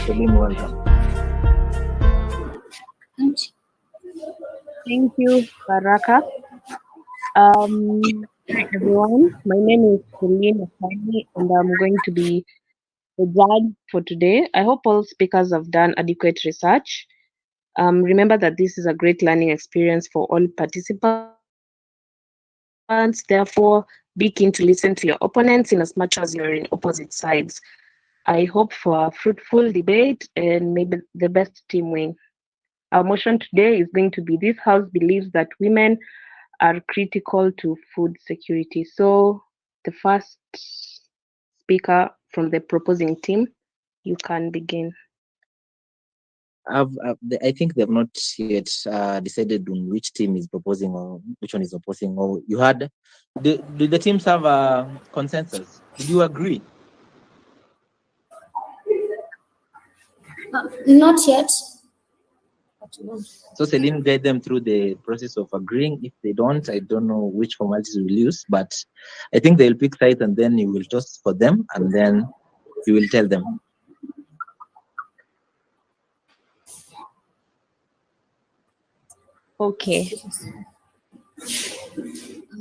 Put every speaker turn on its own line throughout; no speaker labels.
Celine, welcome.
Thank you, Baraka. Hi everyone, my name is EASDC-AMANI and I'm going to be the judge for today. I hope all speakers have done adequate research. Remember that this is a great learning experience for all participants. Therefore, be keen to listen to your opponents in as much as you're in opposite sides. I hope for a fruitful debate and maybe the best team win. Our motion today is going to be: this house believes that women are critical to food security. So the first speaker from the proposing team, you can begin.
I think they've not yet decided on which team is proposing or which one is opposing. Or you had, did the teams have a consensus? Did you agree?
Not yet.
So Celine, guide them through the process of agreeing. If they don't, I don't know which formalities we'll use, but I think they'll pick sides and then you will toss for them and then you will tell them.
Okay.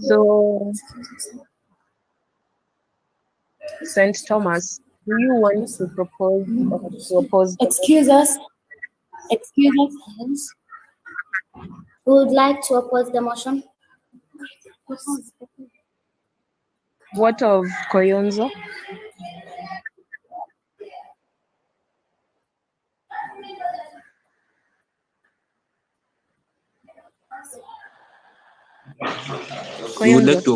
So, St. Thomas, do you want to propose or to oppose?
Excuse us. Excuse us. Who would like to oppose the motion?
What of Koyonzo?
You would like to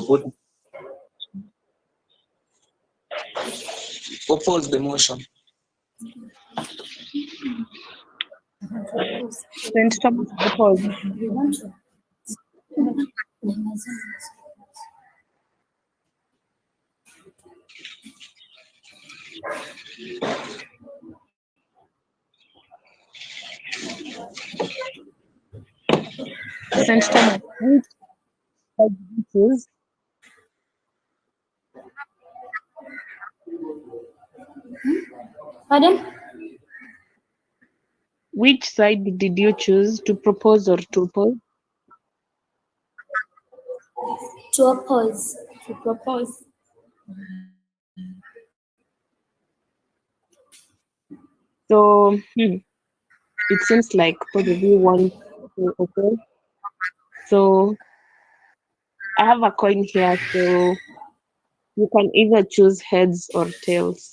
oppose the motion.
St. Thomas, oppose. St. Thomas, which side did you choose?
Pardon?
Which side did you choose, to propose or to oppose?
To oppose. To propose.
So it seems like both of you want to oppose. So I have a coin here, so you can either choose heads or tails.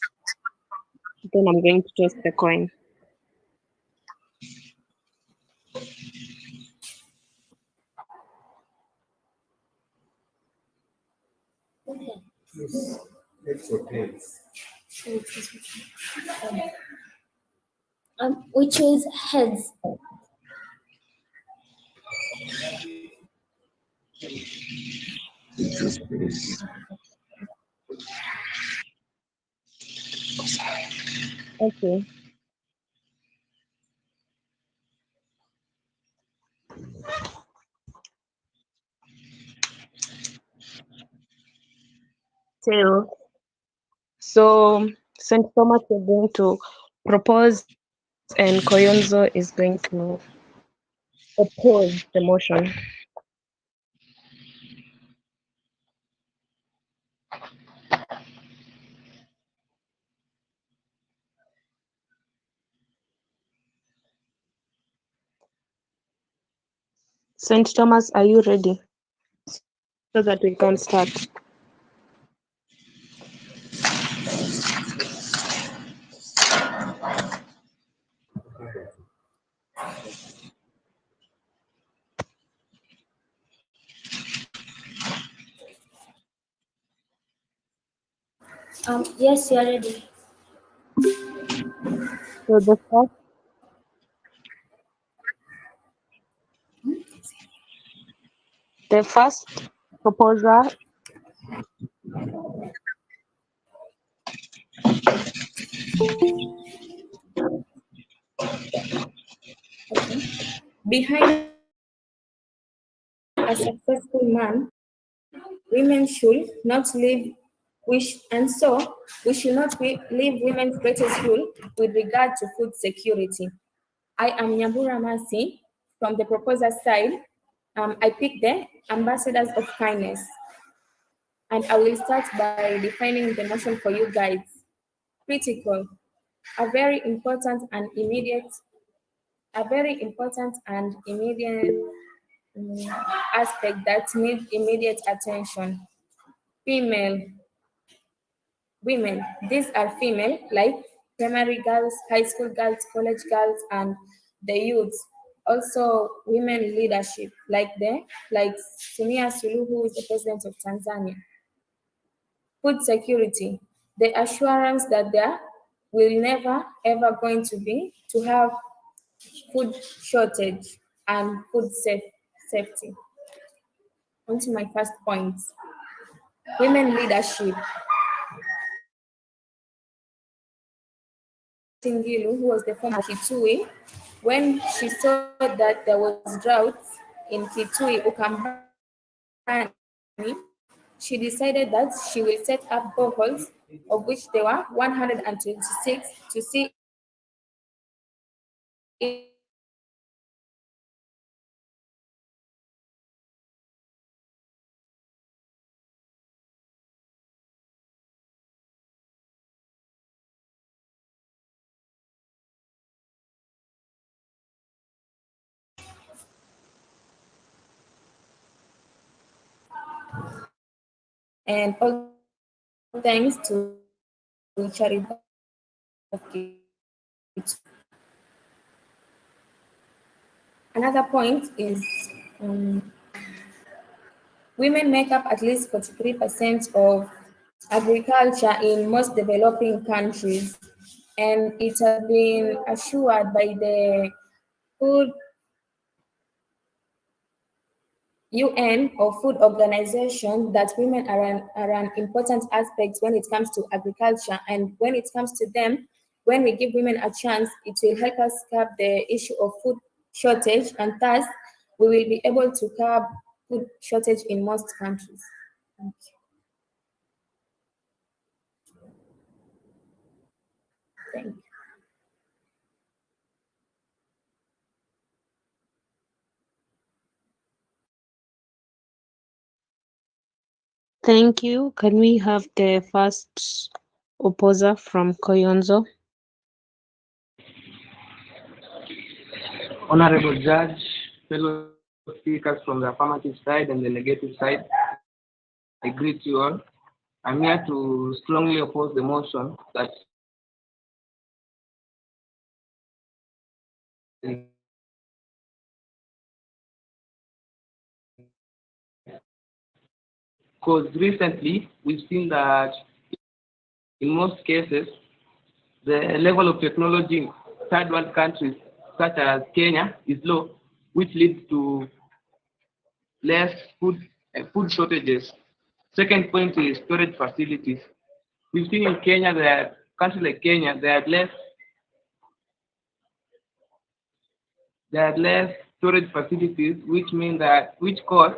Then I'm going to toss the coin.
Heads or tails?
We choose heads.
Okay. Tails. So St. Thomas is going to propose and Koyonzo is going to oppose the motion. St. Thomas, are you ready? So that we can start.
Yes, you are ready.
So the first proposer
Behind a successful man, women should not live And so we should not leave women's greatest role with regard to food security. I am Nyambura Masi from the proposer side. I picked the ambassadors of kindness. And I will start by defining the motion for you guys. Critical, a very important and immediate aspect that needs immediate attention. Female, women, these are female, like primary girls, high school girls, college girls, and the youth. Also, women leadership, like Samia Suluhu, who is the president of Tanzania. Food security, the assurance that there will never ever going to have food shortage and food safety. On to my first point. Women leadership. Tingilu, who was the former Kitui, when she saw that there was drought in Kitui, Ukambani, she decided that she will set up boreholes, of which there were 126, to see if and all thanks to Charity of Kitui. Another point is women make up at least 43% of agriculture in most developing countries, and it has been assured by the Food UN or Food Organization that women are an important aspect when it comes to agriculture, and when it comes to them, when we give women a chance, it will help us curb the issue of food shortage, and thus we will be able to curb food shortage in most countries. Thank you. Thank you.
Thank you. Can we have the first opposer from Koyonzo?
Honorable Judge, fellow speakers from the affirmative side and the negative side, I greet you all. I'm here to strongly oppose the motion that because recently we've seen that in most cases the level of technology in third world countries such as Kenya is low, which leads to less food shortages. Second point is storage facilities. We've seen in Kenya, countries like Kenya, there are less storage facilities, which cause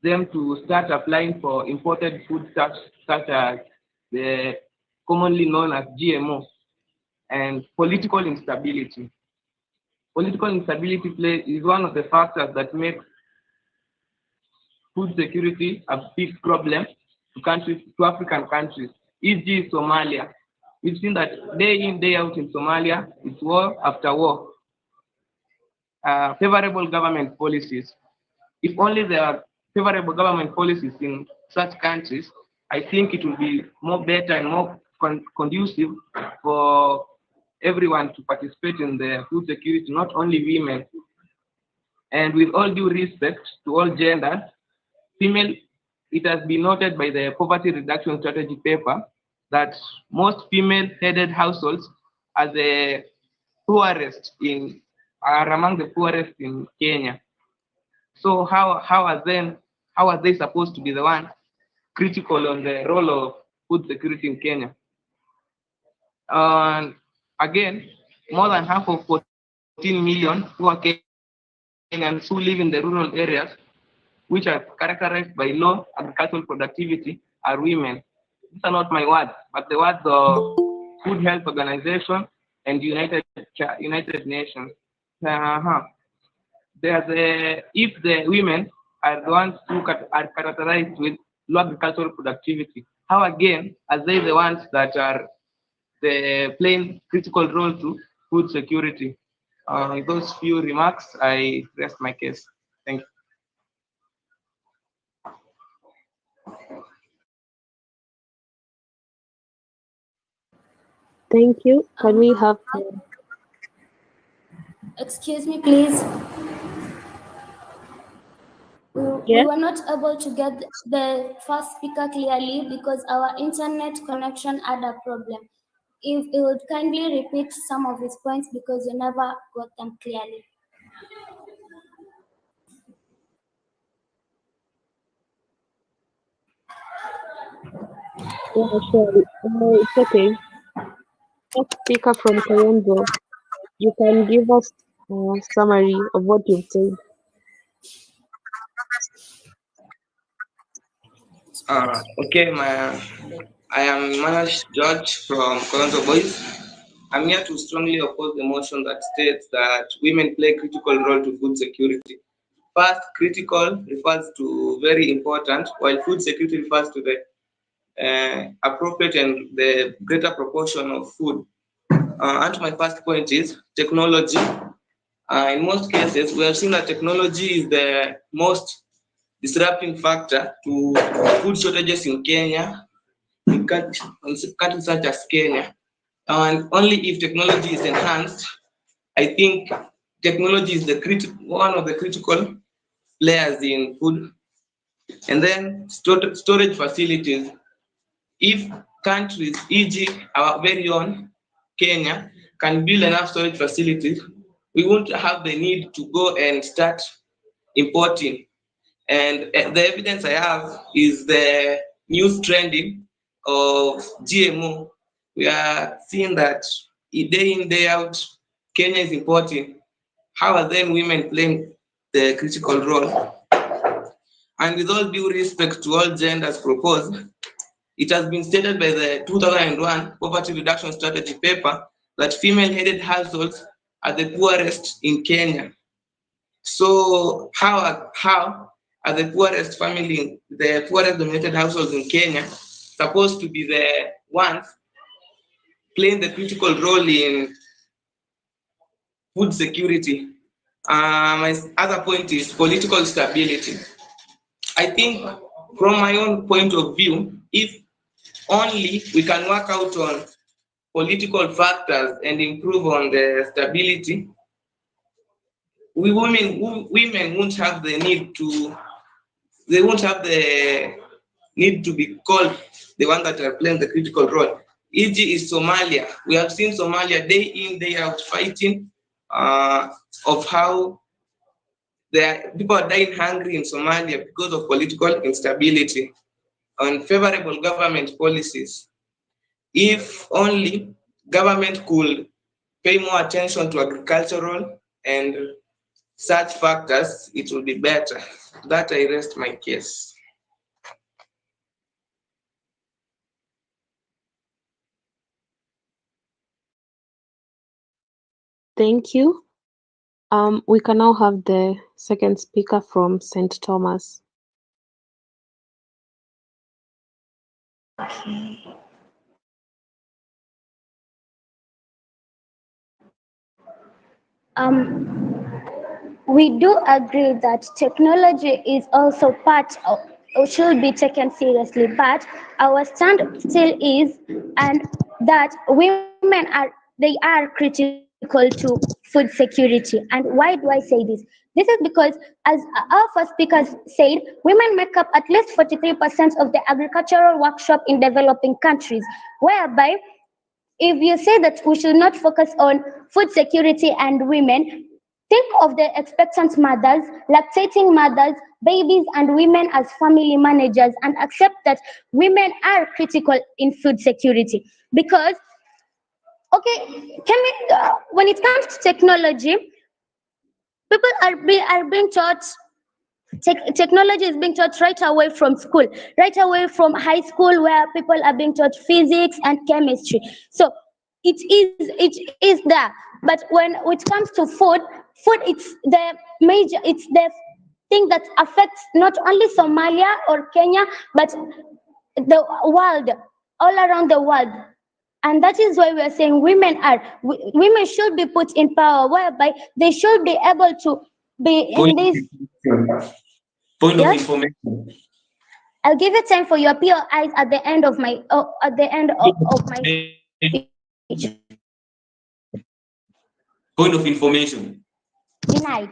them to start applying for imported food such as the commonly known as GMO, and political instability. Political instability is one of the factors that make food security a big problem to African countries, e.g. Somalia. We've seen that day in, day out in Somalia, it's war after war. Favorable government policies. If only there are favorable government policies in such countries, I think it will be more better and more conducive for everyone to participate in the food security, not only women. And with all due respect to all genders, it has been noted by the Poverty Reduction Strategy paper that most female-headed households are among the poorest in Kenya. So how are they supposed to be the one critical on the role of food security in Kenya? And again, more than half of 14 million poor Kenyans who live in the rural areas, which are characterized by low agricultural productivity, are women. these are not my words, but the words of Food Health Organization and United Nations. Uh-huh. There's if the women are the ones who are characterized with low agricultural productivity, how again are they the ones that are the playing critical role to food security? With those few remarks, I rest my case. Thank you.
Thank you. Can we have
Excuse me, please. We
yeah?
were not able to get the first speaker clearly because our internet connection had a problem. If you would kindly repeat some of his points because we never got them clearly.
Yeah, sure. It's okay. Next speaker from Koyonzo, you can give us a summary of what you've said.
Okay, I am Manage George from Koyonzo Boys. I'm here to strongly oppose the motion that states that women play a critical role to food security. First, critical refers to very important, while food security refers to the appropriate and the greater proportion of food. And my first point is technology. In most cases, we have seen that technology is the most disrupting factor to food shortages in Kenya, in countries such as Kenya. And only if technology is enhanced, I think technology is one of the critical players in food. And then storage facilities. If countries, e.g., our very own Kenya, can build enough storage facilities, we won't have the need to go and start importing. And the evidence I have is the news trending of GMO. We are seeing that day in, day out, Kenya is importing. How are then women playing the critical role? And with all due respect to all genders proposed, it has been stated by the 2001 Poverty Reduction Strategy paper that female-headed households are the poorest in Kenya. So how are the poorest dominated households in Kenya supposed to be the ones playing the critical role in food security? My other point is political stability. I think from my own point of view, if only we can work out on political factors and improve on the stability, women won't have the need to be called the one that are playing the critical role. E.g. is Somalia. We have seen Somalia day in, day out fighting of how people are dying hungry in Somalia because of political instability and favorable government policies. If only government could pay more attention to agricultural and such factors, it will be better. That I rest my case.
Thank you. We can now have the second speaker from St. Thomas.
We do agree that technology is also part of, or should be taken seriously, but our stand still is, and that women are critical to food security. And why do I say this? This is because, as our first speaker said, women make up at least 43% of the agricultural workshop in developing countries, whereby if you say that we should not focus on food security and women, think of the expectant mothers, lactating mothers, babies, and women as family managers, and accept that women are critical in food security. Because, okay, when it comes to technology, people are being taught Technology is being taught right away from school, right away from high school, where people are being taught physics and chemistry. So it is there. But when it comes to food, it's the thing that affects not only Somalia or Kenya, but the world, all around the world. And that is why we are saying women should be put in power, whereby they should be able to be in this.
Point of
Yes?
information.
I'll give you time for your POIs at the end of my speech.
Point of information.
Denied.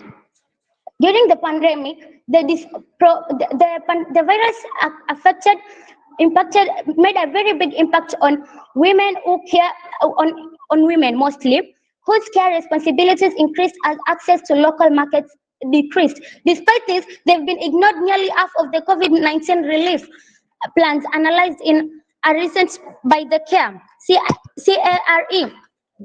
During the pandemic, the virus made a very big impact on women who care on women mostly, whose care responsibilities increased as access to local markets decreased. Despite this, they've been ignored nearly half of the COVID-19 relief plans analyzed in a recent by the CARE,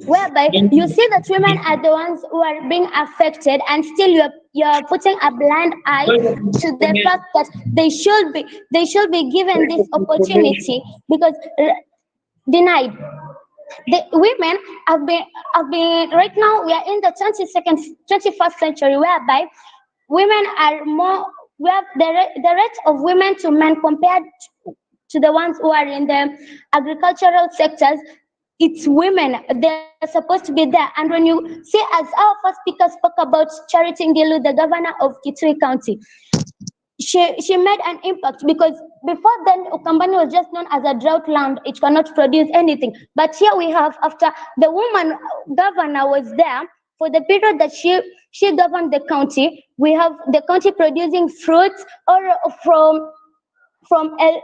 whereby you see that women are the ones who are being affected, and still you're putting a blind eye to the fact that they should be given this opportunity, because denied. The women have been right now. We are in the 21st century, whereby women are more. We have the rate of women to men compared to the ones who are in the agricultural sectors. It's women, they're supposed to be there. And when you see, as our first speaker spoke about Charity Ngilu, the governor of Kitui County, she made an impact, because before then Ukambani was just known as a drought land. It cannot produce anything. But here we have, after the woman governor was there for the period that she governed the county, we have the county producing fruits, or from El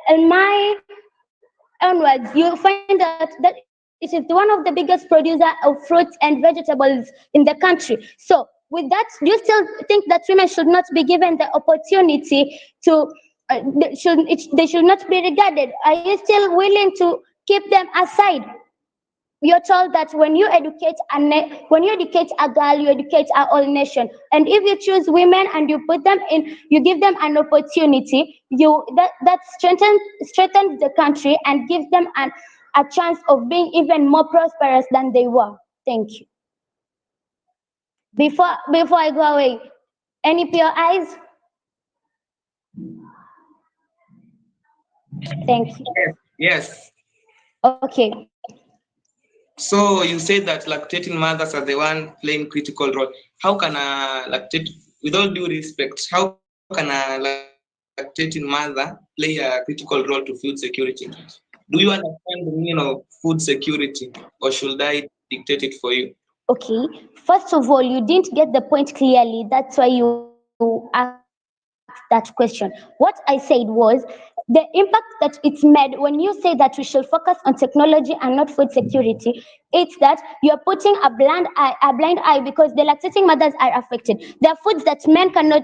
onwards. You find that it is one of the biggest producer of fruits and vegetables in the country. So with that, do you still think that women should not be given the opportunity to they should not be regarded? Are you still willing to keep them aside? You're told that when you educate a girl, you educate a whole nation. And if you choose women and you put them in, you give them an opportunity, that strengthens the country and gives them a chance of being even more prosperous than they were. Thank you. Before I go away, any POIs? Thank you.
Yes.
Okay.
So you said that lactating mothers are the one playing critical role. How can a with all due respect, how can a lactating mother play a critical role to food security? Do you understand the meaning of food security, or should I dictate it for you?
Okay. First of all, you didn't get the point clearly. That's why you asked that question. What I said was, the impact that it's made when you say that we should focus on technology and not food security, it's that you're putting a blind eye, because the lactating mothers are affected. There are foods that men cannot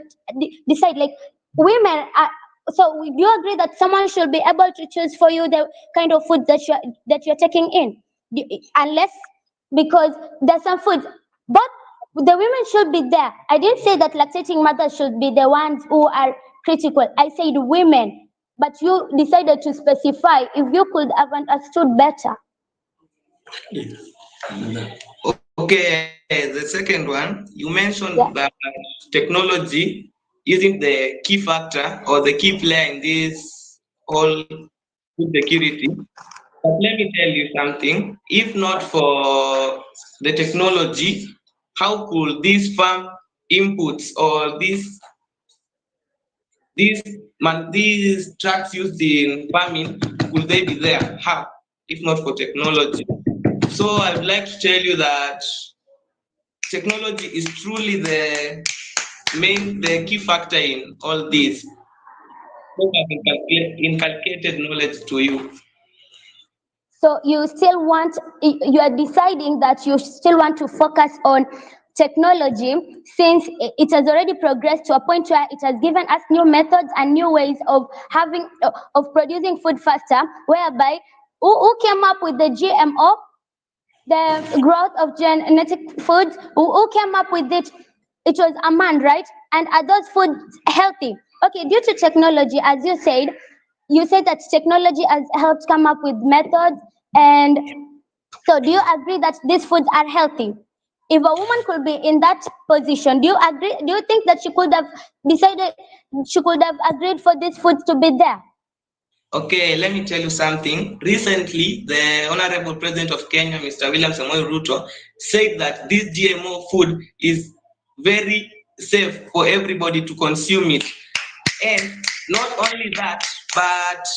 decide, like women are. So do you agree that someone should be able to choose for you the kind of food that you're taking in, unless, because there's some foods, but the women should be there. I didn't say that lactating mothers should be the ones who are critical. I said women, but you decided to specify. If you could have understood better.
Okay, the second one, you mentioned
Yeah.
that technology isn't the key factor or the key player in this whole food security. But let me tell you something. If not for the technology, how could these farm inputs or these tracks used in farming, could they be there? How? If not for technology. So I would like to tell you that technology is truly the key factor in all this. So I've inculcated knowledge to you.
So you are deciding that you still want to focus on technology, since it has already progressed to a point where it has given us new methods and new ways of producing food faster, whereby who came up with the GMO, the growth of genetic foods, who came up with it? It was AMANI, right? And are those foods healthy? Okay, due to technology, as you said that technology has helped come up with methods. And so do you agree that these foods are healthy? If a woman could be in that position, do you agree? Do you think that she could have decided, she could have agreed for these foods to be there?
Okay, let me tell you something. Recently, the Honorable President of Kenya, Mr. William Samoei Ruto, said that this GMO food is very safe for everybody to consume it. And not only that, but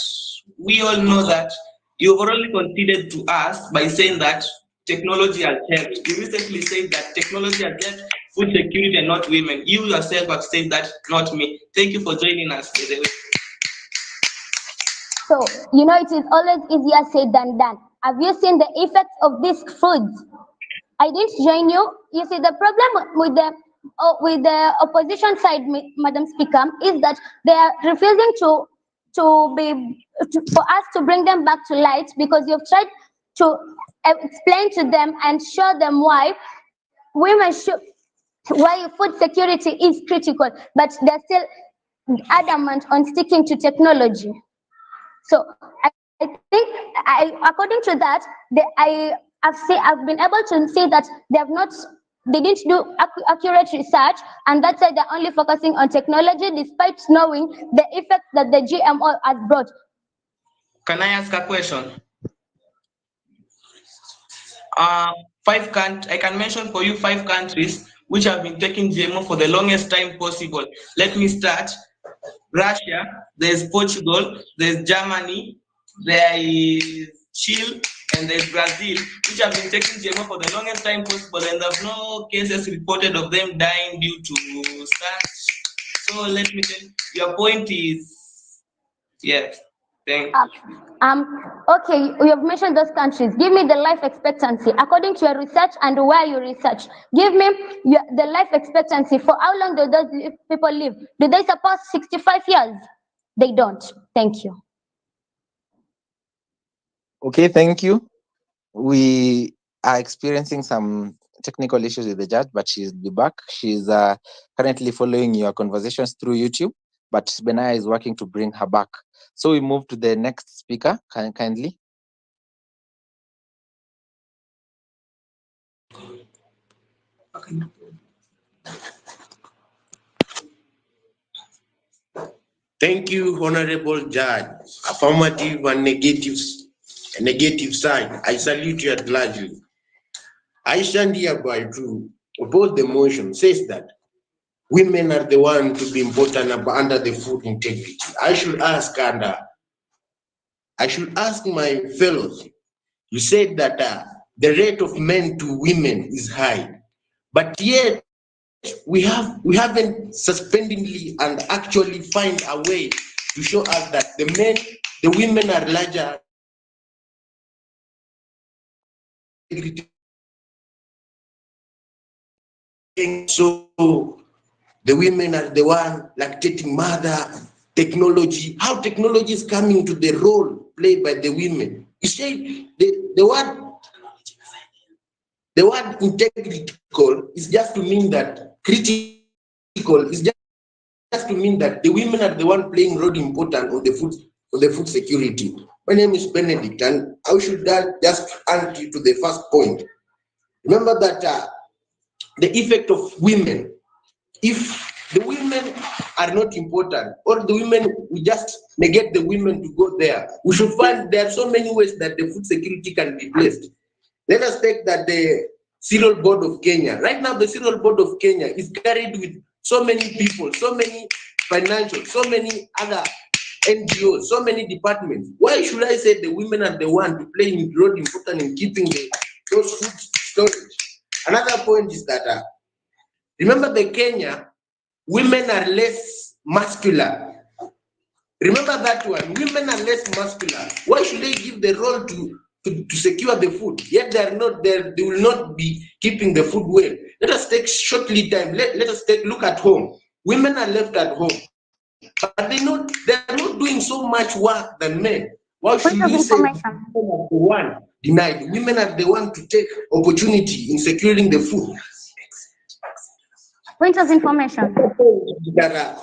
we all know that you've already conceded to us by saying that technology has helped. You recently said that technology has helped food security and not women. You yourself have said that, not me. Thank you for joining us, by the way.
So, it is always easier said than done. Have you seen the effects of these foods? I didn't join you. You see, the problem with the opposition side, Madam Speaker, is that they are refusing for us to bring them back to light, because you've tried to explain to them and show them why food security is critical, but they're still adamant on sticking to technology. So I think, according to that, I've been able to see that they didn't do accurate research, and that's why they're only focusing on technology, despite knowing the effects that the GMO has brought.
Can I ask a question? I can mention for you 5 countries which have been taking GMO for the longest time possible. Let me start. Russia, there's Portugal, there's Germany, there is Chile, and there's Brazil, which have been taking GMO for the longest time possible, and there's no cases reported of them dying due to such. So let me tell you, your point is, yes, thanks.
Okay, you have mentioned those countries. Give me the life expectancy according to your research and where you research. Give me the life expectancy. For how long do those people live? Do they surpass 65 years? They don't. Thank you.
Okay, thank you. We are experiencing some technical issues with the judge, but she'll be back. She's currently following your conversations through YouTube, but Benaya is working to bring her back. So we move to the next speaker, kindly.
Thank you, Honorable Judge. Affirmative and negative side. I salute you at largely. I stand hereby to oppose the motion, says that women are the one to be important under the food integrity. I should ask my fellows. You said that the rate of men to women is high, but yet we haven't suspendingly and actually find a way to show us that the women are larger. So the women are the one lactating mother, technology, how technology is coming to the role played by the women. You say the word integral is just to mean that critical is just to mean that the women are the one playing role important on the food security. My name is Benedict, and I should just answer to the first point. Remember that the effect of women, if the women are not important, or the women, we just negate the women to go there, we should find there are so many ways that the food security can be placed. Let us take that the Cereal Board of Kenya. Right now, the Cereal Board of Kenya is carried with so many people, so many financial, so many other NGOs, so many departments. Why should I say the women are the one to play a role important in keeping those food storage? Another point is that, remember the Kenya, women are less muscular. Remember that one, women are less muscular. Why should they give the role to secure the food? Yet they are not there, they will not be keeping the food well. Let us take short lead time. Let us look at home. Women are left at home, but they're not doing so much work than men. Why should we say women are the one denied? Women are the one to take opportunity in securing the food.
Point of information.
There are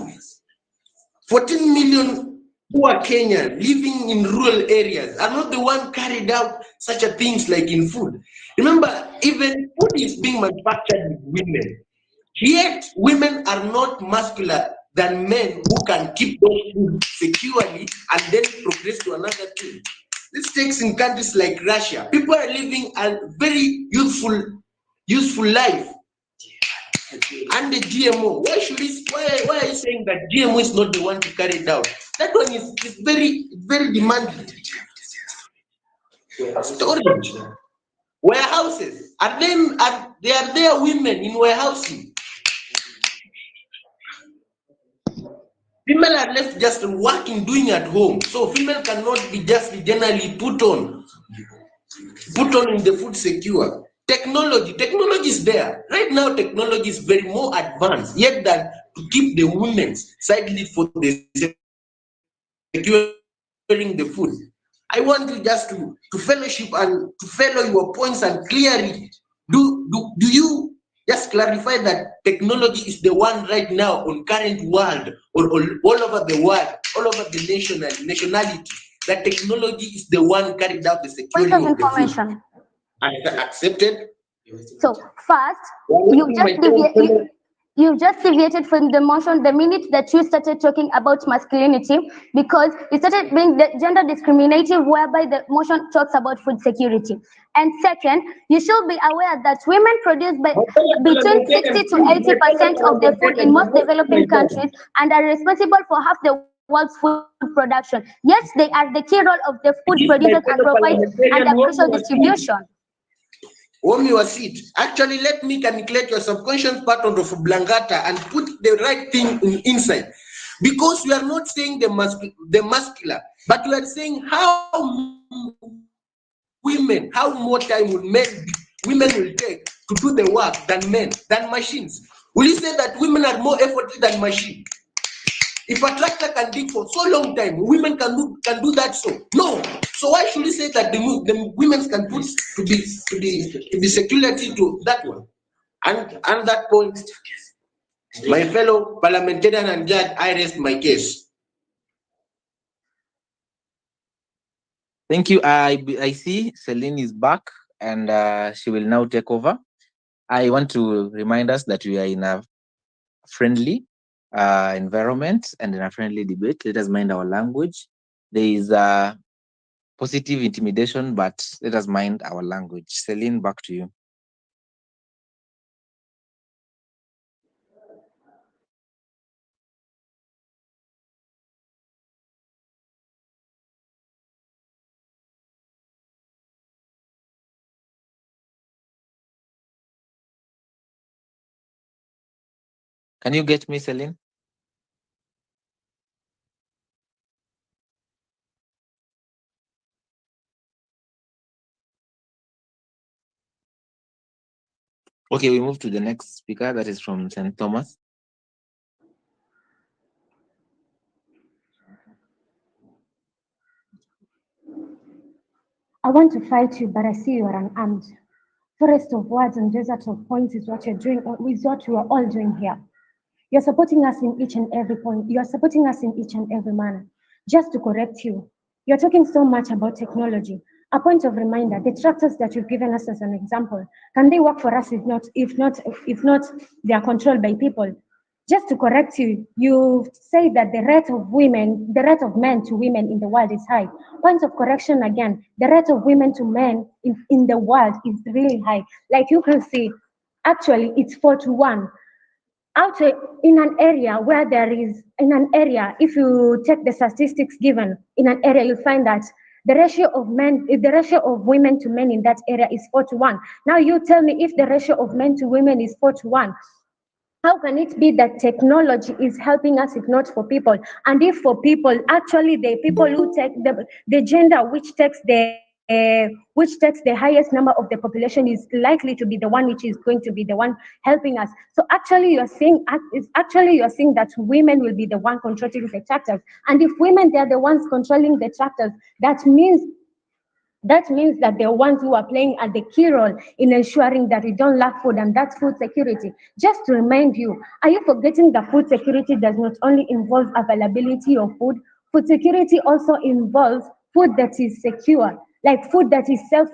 14 million poor Kenyans living in rural areas are not the one carried out such a things like in food. Remember, even food is being manufactured with women. Yet women are not muscular than men who can keep those food securely and then progress to another thing. This takes in countries like Russia. People are living a very useful life. And the GMO, why are you saying that GMO is not the one to carry it out? That one is very demanding. Storage, warehouses, they are there women in warehousing. Female are left just working, doing at home. So female cannot be just generally put on in the food secure. Technology is there. Right now, technology is very more advanced, yet than to keep the women's side lead for the securing the food. I want you just to fellowship and to follow your points and clearly do you just clarify that technology is the one right now on current world or all over the world, all over the nationality, that technology is the one carried out the security
Point of
of the food.
information.
Accepted?
So first, you've just deviated from the motion the minute that you started talking about masculinity, because you started being the gender discriminative, whereby the motion talks about food security. And second, you should be aware that women produce between 60 to 80% of the food in most developing countries and are responsible for half the world's food production. Yes, they are the key role of the food producers and provide and a crucial distribution.
Warm your seat. Actually, let me calculate your subconscious pattern of Blangata and put the right thing inside. Because we are not saying the muscular, but we are saying how more time will women will take to do the work than men, than machines. Will you say that women are more effort than machines? If a tractor can dig for so long time, women can do that so? No. So why should we say that the women can put to be security to that one? And that point, my fellow parliamentarian and judge, I rest my case.
Thank you. I see Celine is back and she will now take over. I want to remind us that we are in a friendly environment and in a friendly debate. Let us mind our language. There is a positive intimidation, but let us mind our language. Celine, back to you. Can you get me, Celine? Okay, we move to the next speaker. That is from St. Thomas.
I want to fight you, but I see you are unarmed. Forest of words and desert of points is what you're doing, is what we are all doing here. You're supporting us in each and every point. You're supporting us in each and every manner. Just to correct you, you're talking so much about technology. A point of reminder: the tractors that you've given us as an example, can they work for us if not they are controlled by people? Just to correct you, you say that the rate of men to women in the world is high. Point of correction again: the rate of women to men in the world is really high. Like you can see, actually it's 4-1. Out in an area where if you take the statistics given in an area, you'll find that the ratio of women to men in that area is 4-1. Now you tell me, if the ratio of men to women is 4-1, how can it be that technology is helping us if not for people? And if for people, actually the people who take the gender which takes the highest number of the population is likely to be the one which is going to be the one helping us. So actually you're saying that women will be the one controlling the tractors. And if women, they're the ones controlling the tractors, that means That means that they're ones who are playing at the key role in ensuring that we don't lack food, and that's food security. Just to remind you, are you forgetting that food security does not only involve availability of food? Food security also involves food that is secure, like food that is safe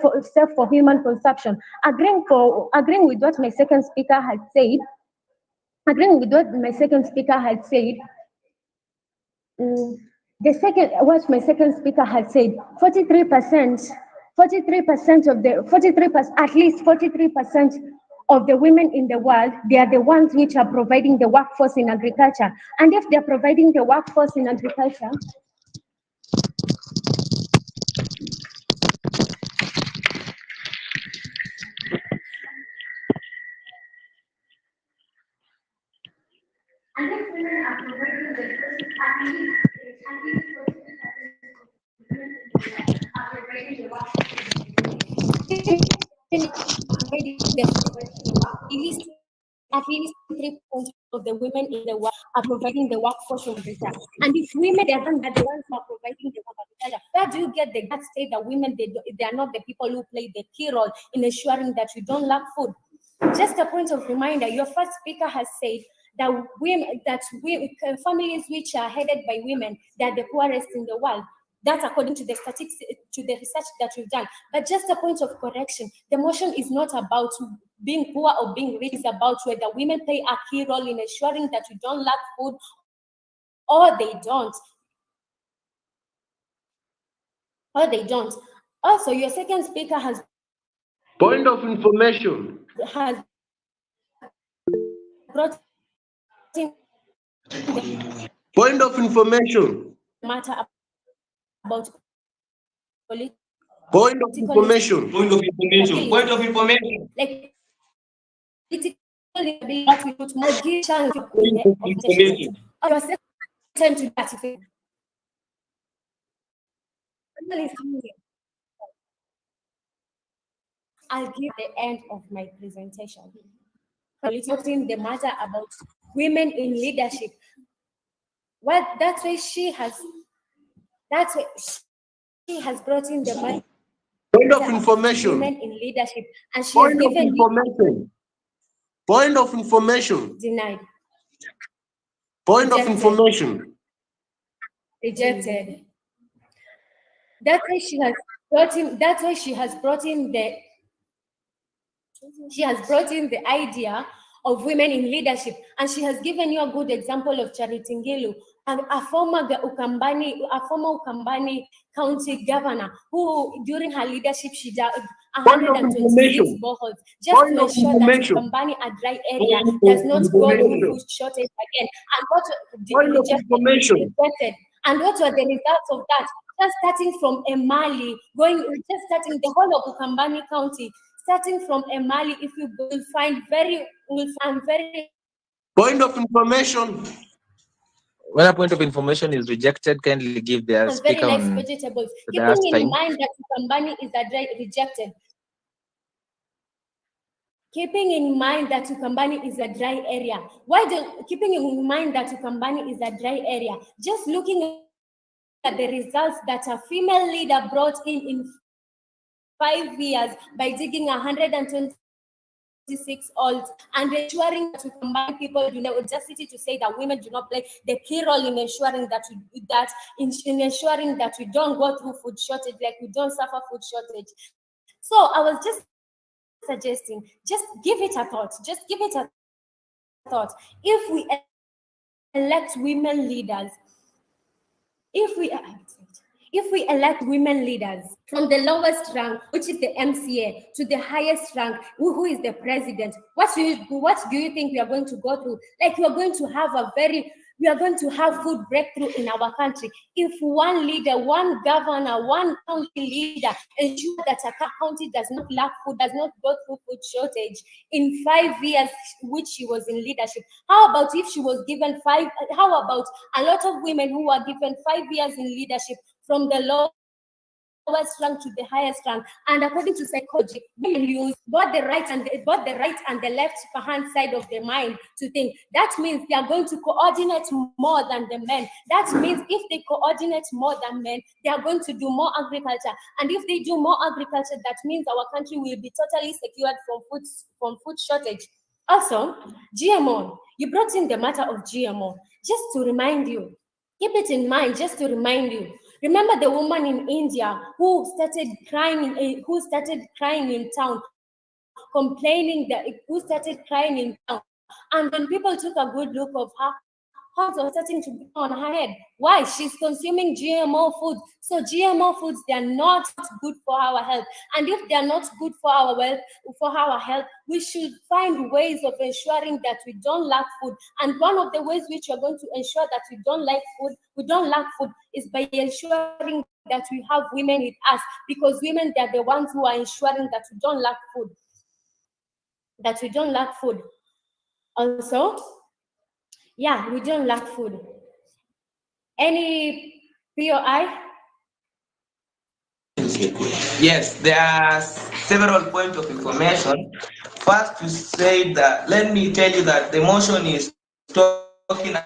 for human consumption. Agreeing with what my second speaker had said, Mm, what my second speaker had said, 43%, 43% of the 43%, at least 43% of the women in the world, they are the ones which are providing the workforce in agriculture. And if they're providing the workforce in agriculture, and if women are providing the at least 40% are providing the
at least 3% of the women in the world are providing the workforce of agriculture. And if women are the ones who are providing the work of agriculture, where do you get the guts say that women they are not the people who play the key role in ensuring that we don't lack food? Just a point of reminder, your first speaker has said that families which are headed by women, they are the poorest in the world. That's according to the statistics, to the research that we've done. But just a point of correction, the motion is not about being poor or being rich. It's about whether women play a key role in ensuring that we don't lack food or they don't. Also, your second speaker has
Point of information.
Brought in
Point of information.
matter about political
Point of information.
Point of information. Point of information.
like political what we put more give chance to
Point of information.
your second time to that I'll give the end of my presentation. Talking the matter about women in leadership. Well, that's why she has brought in the matter
Point of information.
women in leadership, and she
Point
has
of
given
information. Point of information.
denied.
Point of
Rejected.
information.
Rejected. That's why she has brought in. That's why she has brought in the. She has brought in the idea of women in leadership, and she has given you a good example of Charity Ngilu, a former Ukambani County governor, who during her leadership she did 126 boreholes just to ensure that Ukambani, a dry area, does not go through food shortage again. And what rejected? And what were the results of that? Just starting from Emali, starting the whole of Ukambani County. Starting from Emali, if you will find very.
Point of information.
When a point of information is rejected, kindly give their speaker
very nice
on
vegetables.
the last
Keeping in
time.
mind that Ukambani is a dry rejected. Keeping in mind that Ukambani is a dry area. Keeping in mind that Ukambani is a dry area, just looking at the results that a female leader brought in 5 years by digging 126 holes and ensuring that Ukambani people do not audacity to say that women do not play the key role in ensuring that ensuring that we don't go through food shortage, like we don't suffer food shortage. So I was just suggesting, just give it a thought. Just give it a thought. If we elect women leaders, if we elect women leaders from the lowest rank, which is the MCA, to the highest rank, who is the president, what do you think we are going to go through? Like we are going to have food breakthrough in our country if one leader, one governor, one county leader ensure that a county does not lack food, does not go through food shortage in 5 years which she was in leadership. How about if she was given how about a lot of women who were given 5 years in leadership from the
lowest rank to the highest rank. And according to psychology, women use both the right and the left hand side of the mind to think. That means they are going to coordinate more than the men. That means if they coordinate more than men, they are going to do more agriculture. And if they do more agriculture, that means our country will be totally secured from food shortage. Also, GMO. You brought in the matter of GMO. Just to remind you, keep it in mind, just to remind you. Remember the woman in India who started crying in town, who started crying in town. And when people took a good look of her, hairs are starting to be on her head. Why? She's consuming GMO foods. So GMO foods, they are not good for our health. And if they are not good for our health, we should find ways of ensuring that we don't lack food. And one of the ways which we're going to ensure that we don't lack food is by ensuring that we have women with us, because women, they're the ones who are ensuring that we don't lack food. Also, yeah, we don't lack food. Any POI?
Yes, there are several points of information. First, to say that, let me tell you that the motion is talking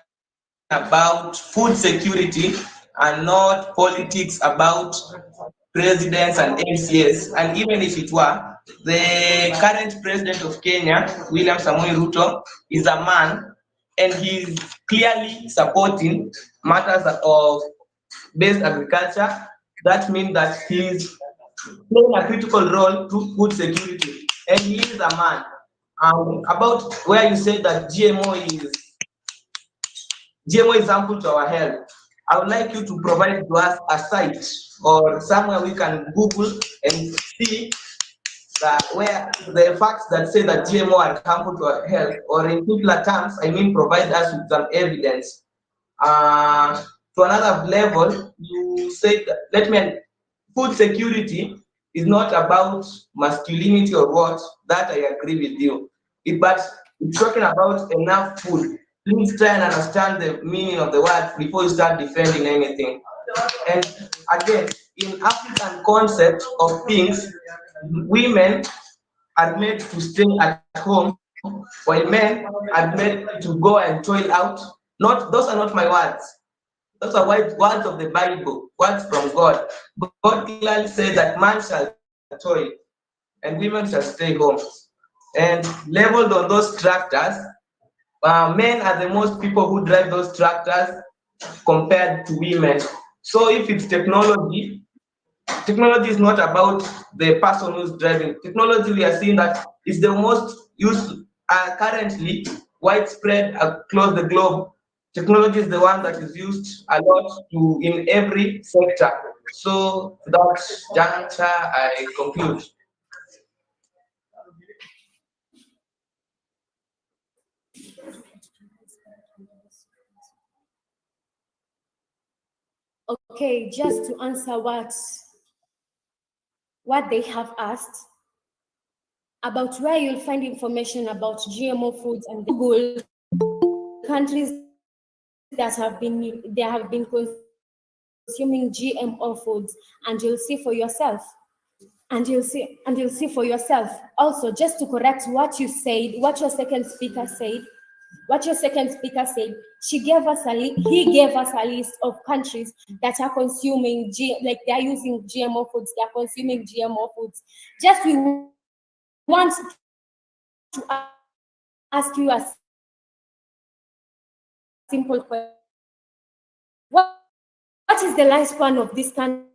about food security and not politics about presidents and MCAs. And even if it were, the current president of Kenya, William Samoei Ruto, is a man, and he's clearly supporting matters of based agriculture. That means that he's playing a critical role to food security, and he is a man. About where you say that GMO is harmful to our health, I would like you to provide to us a site or somewhere we can Google and see that where the facts that say that GMO are harmful to our health, or in simpler terms, I mean, provide us with some evidence. To another level, you said, food security is not about masculinity or what, that I agree with you. But it's talking about enough food. Please try and understand the meaning of the word before you start defending anything. And again, in African concept of things, women are made to stay at home, while men are made to go and toil out. Those are not my words. Those are words of the Bible, words from God. God clearly says that man shall toil and women shall stay home. And leveled on those tractors, men are the most people who drive those tractors compared to women. So if it's technology is not about the person who's driving. Technology, we are seeing that is the most used currently widespread across the globe. Technology is the one that is used a lot in every sector. So that juncture, I conclude.
Okay, just to answer what they have asked about where you'll find information about GMO foods, and Google countries that have been consuming GMO foods, and you'll see for yourself. Also, just to correct what you said, what your second speaker said, he gave us a list of countries that are consuming they are using GMO foods, they are consuming GMO foods. Just we want to ask you a simple question. What is the lifespan of this country?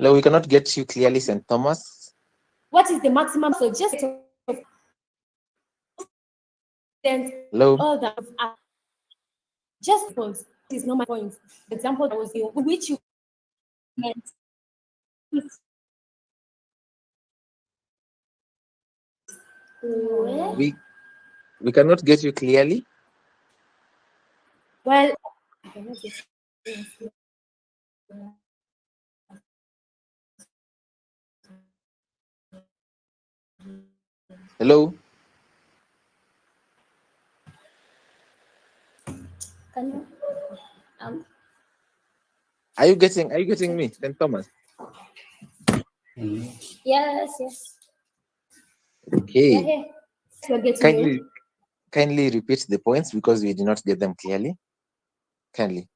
No, we cannot get you clearly, St. Thomas.
What is the maximum? So just
Hello.
all that just because is not my point. The example that was which you meant.
We cannot get you clearly.
Well,
Hello?
can you?
Are you getting me, St. Thomas?
Yes, yes. You're
Okay.
here. You're getting you.
Kindly repeat the points because we did not get them clearly. Kindly.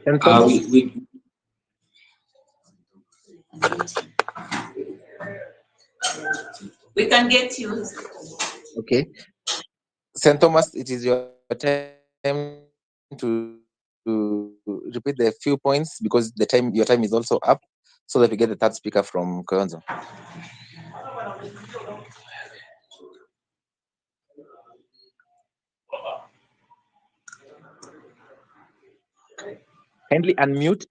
St. Thomas?
We can get you.
Okay. St. Thomas, it is your time to repeat the few points because your time is also up so that we get the third speaker from Koyonzo. Kindly unmute.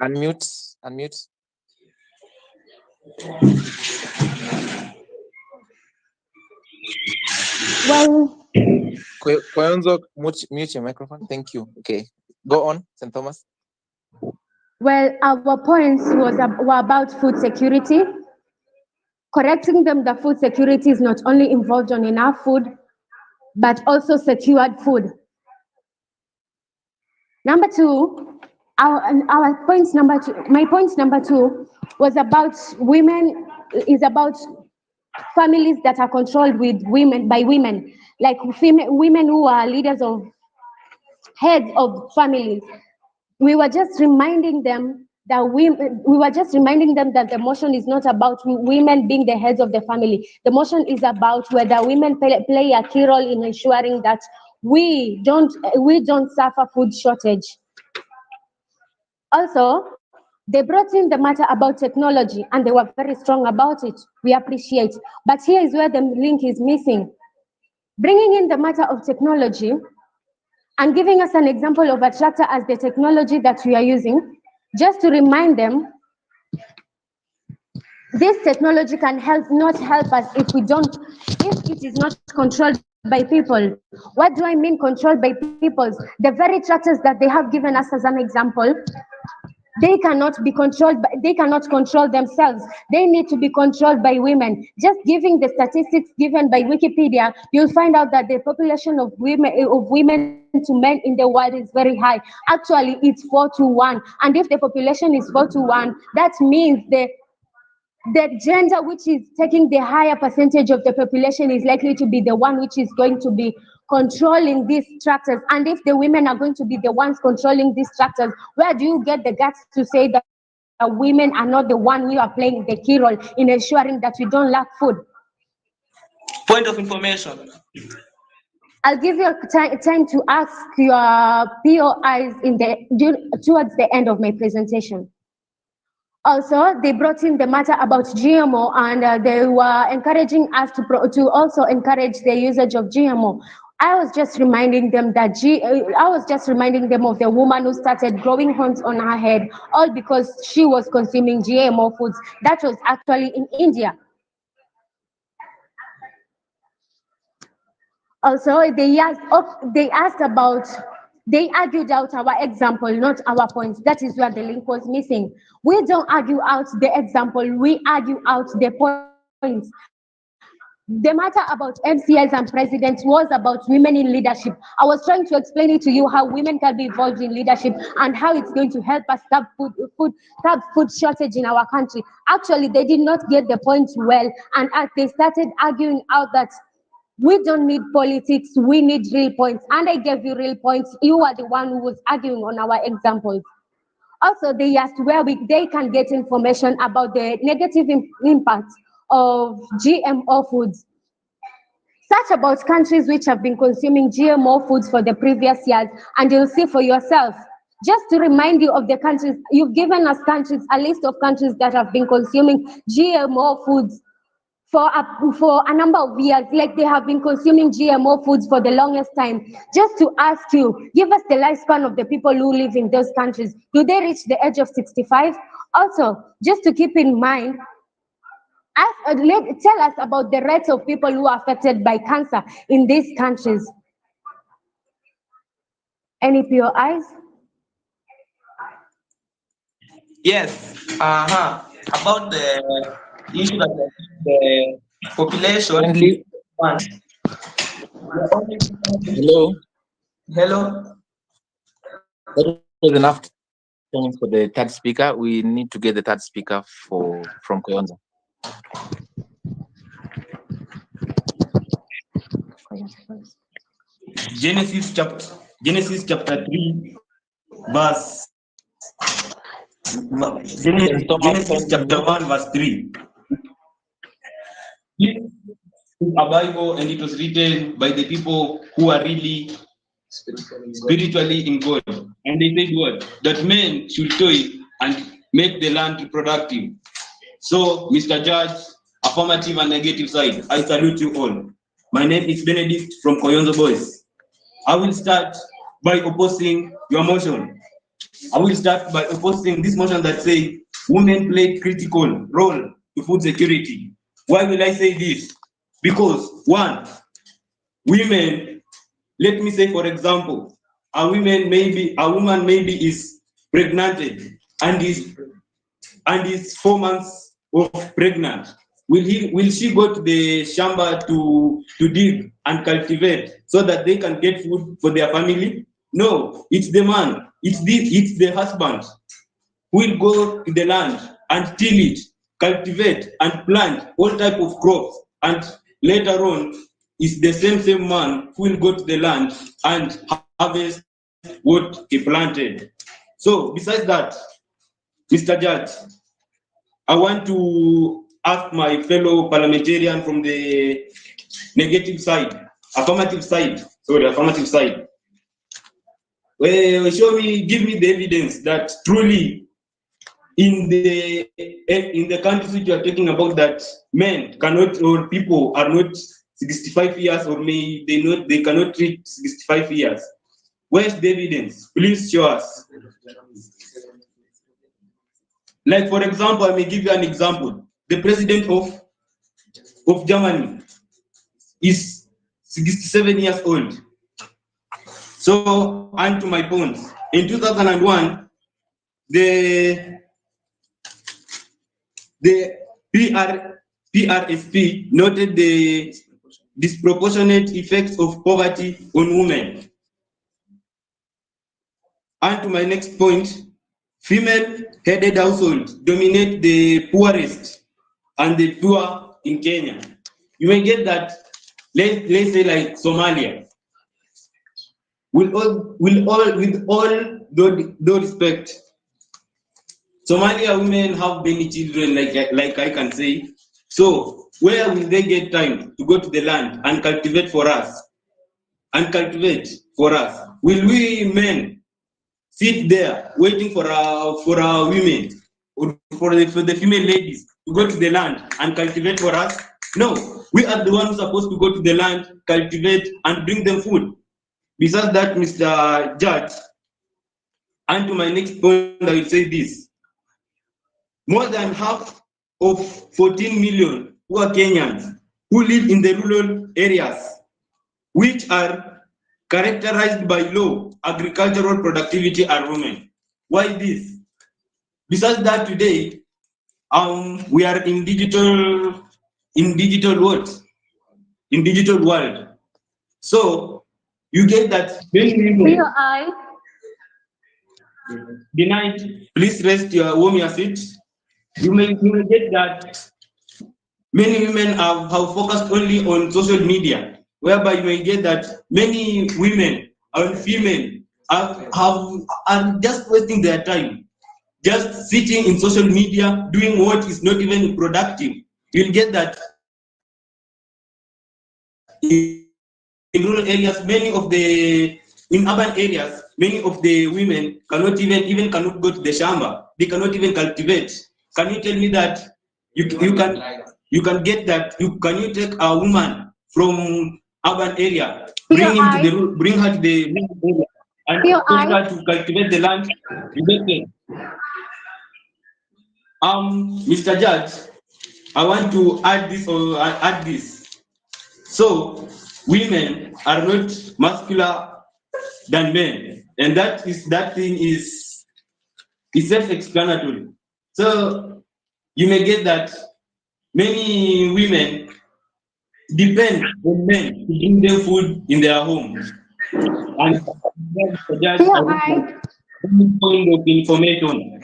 Well,
Koyonzo, mute your microphone. Thank you. Okay. Go on, St. Thomas.
our points were about food security. Correcting them, the food security is not only involved on enough food, but also secured food. Number two, our points number two, my point number two was about about families that are controlled by women, like women who are leaders of heads of families. We were just reminding them that the motion is not about women being the heads of the family. The motion is about whether women play a key role in ensuring that we don't suffer food shortage. Also, they brought in the matter about technology and they were very strong about it. We appreciate. But here is where the link is missing. Bringing in the matter of technology and giving us an example of a tractor as the technology that we are using, just to remind them this technology can not help us if it is not controlled by people. What do I mean controlled by people? The very tractors that they have given us as an example, they cannot control themselves. They need to be controlled by women. Just giving the statistics given by Wikipedia, you'll find out that the population of women to men in the world is very high. Actually, it's 4-1. And if the population is 4-1, that means the gender which is taking the higher percentage of the population is likely to be the one which is going to be controlling these structures. And if the women are going to be the ones controlling these structures, where do you get the guts to say that women are not the one who are playing the key role in ensuring that we don't lack food?
Point of information.
I'll give you time to ask your POIs towards the end of my presentation. Also, they brought in the matter about GMO, and they were encouraging us to also encourage the usage of GMO. I was just reminding them of the woman who started growing horns on her head, all because she was consuming GMO foods. That was actually in India. Also, they argued out our example, not our points. That is where the link was missing. We don't argue out the example, we argue out the points. The matter about MCLs and presidents was about women in leadership. I was trying to explain it to you how women can be involved in leadership and how it's going to help us curb food shortage in our country. Actually, they did not get the point well, and they started arguing out that we don't need politics, we need real points. And I gave you real points. You are the one who was arguing on our examples. Also, they asked where they can get information about the negative impact of GMO foods. Search about countries which have been consuming GMO foods for the previous years, and you'll see for yourself. Just to remind you of the countries, you've given us a list of countries that have been consuming GMO foods for a number of years, like they have been consuming GMO foods for the longest time. Just to ask you, give us the lifespan of the people who live in those countries. Do they reach the age of 65? Also, just to keep in mind, tell us about the rates of people who are affected by cancer in these countries. Any POIs?
Yes. About the issue that the population.
Currently, hello.
Hello.
That was enough time for the third speaker. We need to get the third speaker from Koyonzo.
Genesis chapter 3, verse Genesis chapter 1, verse 3. This is a Bible, and it was written by the people who are really spiritually in God. And they said what? That men should toil and make the land productive. So, Mr. Judge, affirmative and negative side, I salute you all. My name is Benedict from Koyonzo Boys. I will start by opposing your motion. I will start by opposing this motion that says women play critical role to food security. Why will I say this? Because one, women, let me say for example, a woman maybe is pregnant and is 4 months of pregnant. Will she go to the shamba to dig and cultivate so that they can get food for their family? No, it's the man, it's the husband who will go to the land and till it, cultivate and plant all type of crops, and later on it's the same man who will go to the land and harvest what he planted. So besides that, Mr. Judge, I want to ask my fellow parliamentarian from the affirmative side. Well, give me the evidence that truly in the countries which you are talking about that men cannot, or people are not 65 years, or they cannot reach 65 years. Where's the evidence? Please show us. Like, for example, I may give you an example. The president of Germany is 67 years old. So, and to my point, in 2001, the PRSP noted the disproportionate effects of poverty on women. And to my next point, female-headed households dominate the poorest and the poor in Kenya. You may get that, let's say like Somalia. With all due respect, Somalia women have many children, like I can say. So where will they get time to go to the land and cultivate for us? Will we men sit there waiting for our women, or for the female ladies to go to the land and cultivate for us? No, we are the ones supposed to go to the land, cultivate, and bring them food. Besides that, Mr. Judge, and to my next point, I will say this. More than half of 14 million poor Kenyans who live in the rural areas, which are characterized by low agricultural productivity, are women. Why this? Besides that, today, we are in digital world. So you get that many women denied. Please rest warm your seat. You may get that many women have focused only on social media, whereby you may get that many women and female are just wasting their time, just sitting in social media, doing what is not even productive. You'll get that in rural areas, in urban areas, many of the women cannot even cannot go to the shamba. They cannot even cultivate. Can you tell me that you can get that? Can you take a woman from urban area, bring her to the rural area, and take her to cultivate the land? You get it? Mr. Judge, I want to add this. So women are not muscular than men, and that thing is self-explanatory. So you may get that many women depend on men to bring them food in their home. And Mr. Judge, I want any point of information.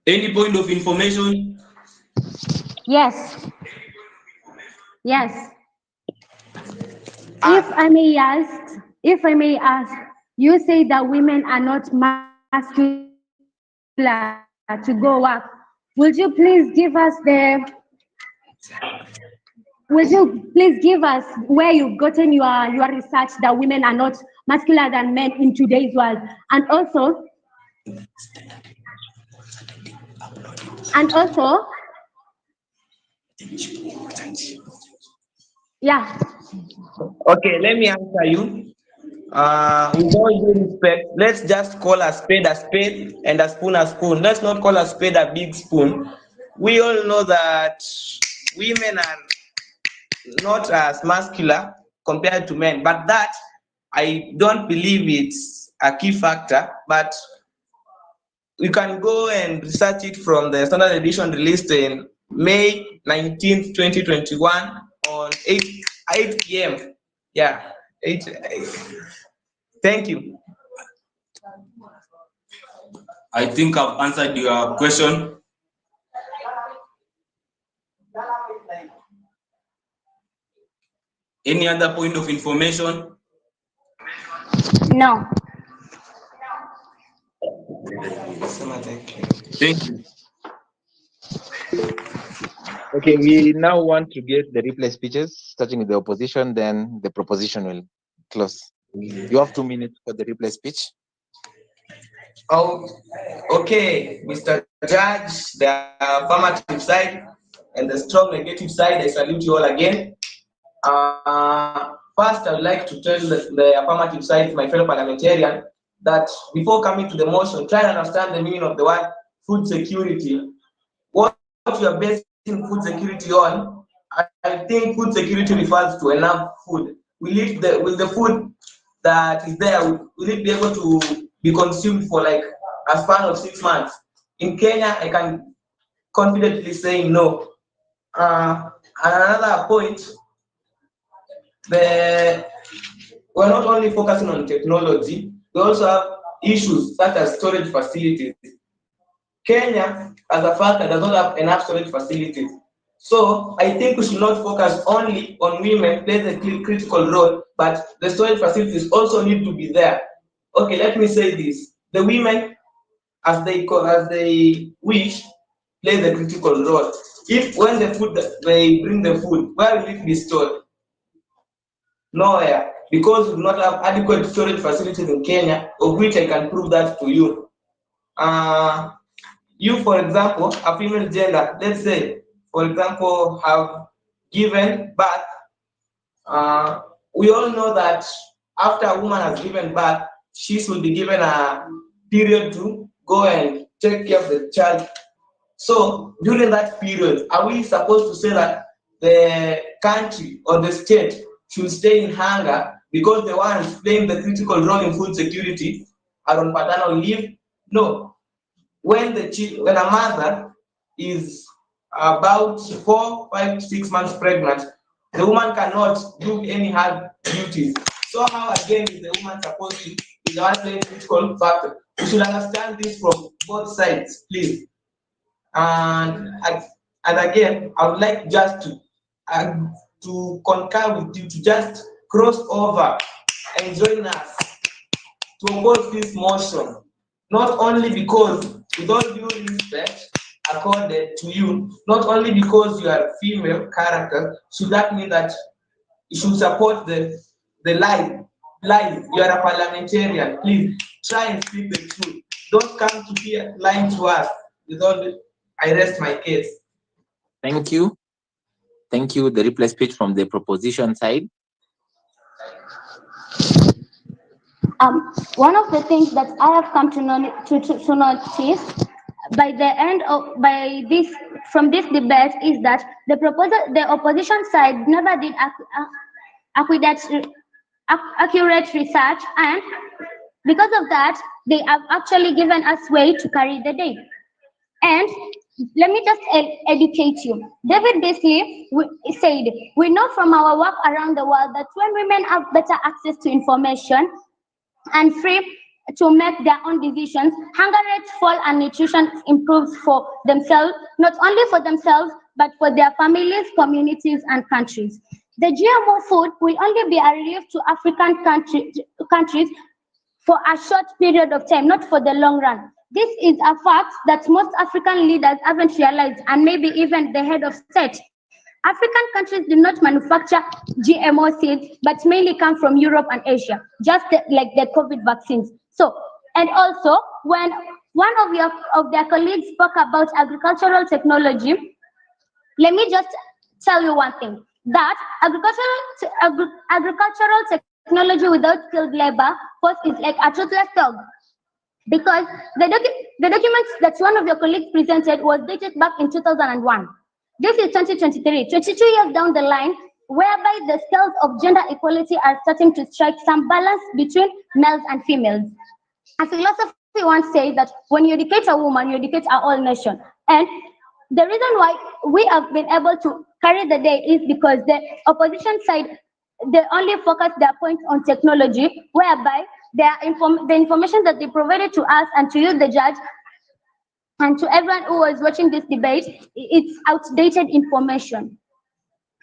Any point of information?
Yes. Yes. If I may ask, you say that women are not muscular to go work. Would you please give us where you've gotten your research that women are not muscular than men in today's world? And also, yeah.
Okay, let me answer you. With all due respect, let's just call a spade and a spoon a spoon. Let's not call a spade a big spoon. We all know that women are not as muscular compared to men, but that I don't believe it's a key factor. But you can go and research it from the standard edition released in May 19th, 2021 on 8 p.m. Yeah, 8. Thank you.
I think I've answered your question. Any other point of information?
No.
Thank you.
Okay, we now want to get the replay speeches, starting with the opposition, then the proposition will close. You have 2 minutes for the replay speech.
Oh, okay, Mr. Judge, the affirmative side and the strong negative side, I salute you all again. First, I would like to tell the affirmative side, my fellow parliamentarian, that before coming to the motion, try and understand the meaning of the word food security. What you are basing food security on, I think food security refers to enough food. Will the food that is there, will it be able to be consumed for like a span of 6 months? In Kenya, I can confidently say no. Another point, we're not only focusing on technology, we also have issues such as storage facilities. Kenya, as a factor, does not have enough storage facilities. So I think we should not focus only on women play the critical role, but the storage facilities also need to be there. Okay, let me say this: the women, as they wish, play the critical role. If when the food they bring the food, where will it be stored? Nowhere, because we do not have adequate storage facilities in Kenya, of which I can prove that to you. You, for example, a female gender, let's say, for example, have given birth. We all know that after a woman has given birth, she should be given a period to go and take care of the child. So during that period, are we supposed to say that the country or the state should stay in hunger because the ones playing the critical role in food security are on paternal leave? No. When a mother is about 4, 5, 6 months pregnant, the woman cannot do any hard duties. So how again is the woman supposed to be the one playing critical factor? We should understand this from both sides, please. And again, I would like just to concur with you to just cross over and join us to oppose this motion. Not only because, with all due respect accorded to you, not only because you are female character, should that mean that you should support the lie. You are a parliamentarian. Please try and speak the truth. Don't come to here lying to us. With all I rest my case.
Thank you. Thank you. The replay speech from the proposition side.
One of the things that I have come to notice by the end of by this from this debate is that the opposition side never did accurate accurate research, and because of that, they have actually given us way to carry the day. And let me just educate you. David Beasley said, "We know from our work around the world that when women have better access to information and free to make their own decisions, hunger rates fall and nutrition improves for themselves, not only for themselves, but for their families, communities, and countries. The GMO food will only be a relief to African countries for a short period of time, not for the long run. This is a fact that most African leaders haven't realized, and maybe even the head of state. African countries do not manufacture GMO seeds, but mainly come from Europe and Asia, just like the COVID vaccines. So, and also, when one of their colleagues spoke about agricultural technology, let me just tell you one thing, that agricultural technology without skilled labor force is like a toothless dog. Because the documents that one of your colleagues presented was dated back in 2001. This is 2023, 22 years down the line, whereby the scales of gender equality are starting to strike some balance between males and females. A philosophy once said that when you educate a woman, you educate a whole nation. And the reason why we have been able to carry the day is because the opposition side, they only focus their points on technology, whereby the information that they provided to us and to you, the judge, and to everyone who was watching this debate, it's outdated information.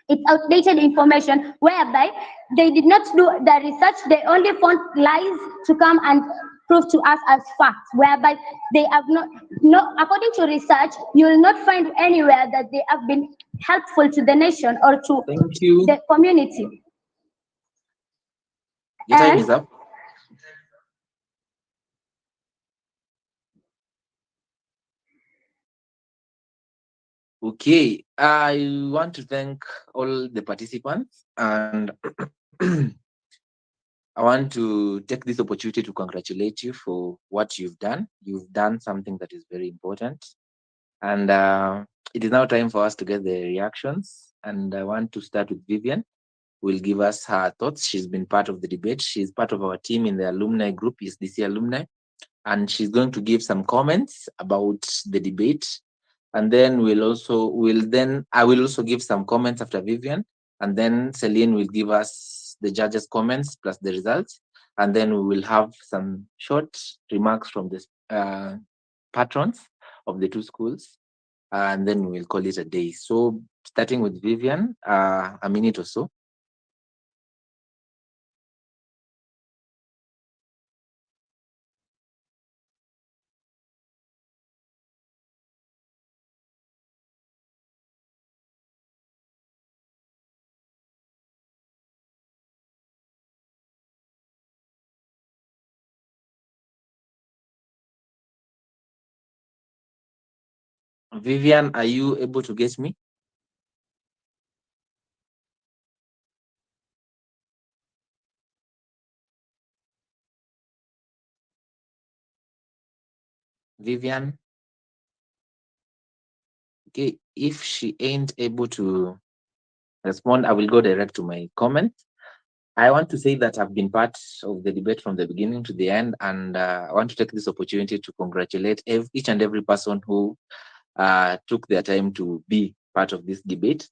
It's outdated information whereby they did not do the research, they only found lies to come and prove to us as facts, whereby they have no, according to research, you will not find anywhere that they have been helpful to the nation or to the community.
Your time is up. Okay, I want to thank all the participants, and I want to take this opportunity to congratulate you for what you've done. You've done something that is very important, and it is now time for us to get the reactions. And I want to start with Vivian, who will give us her thoughts. She's been part of the debate. She's part of our team in the alumni group, EASDC alumni, and she's going to give some comments about the debate. And then I will also give some comments after Vivian, and then Celine will give us the judges' comments plus the results, and then we will have some short remarks from the patrons of the two schools, and then we will call it a day. So starting with Vivian, a minute or so. Vivian, are you able to get me? Vivian? Okay, if she ain't able to respond, I will go direct to my comment. I want to say that I've been part of the debate from the beginning to the end, and I want to take this opportunity to congratulate each and every person who took their time to be part of this debate.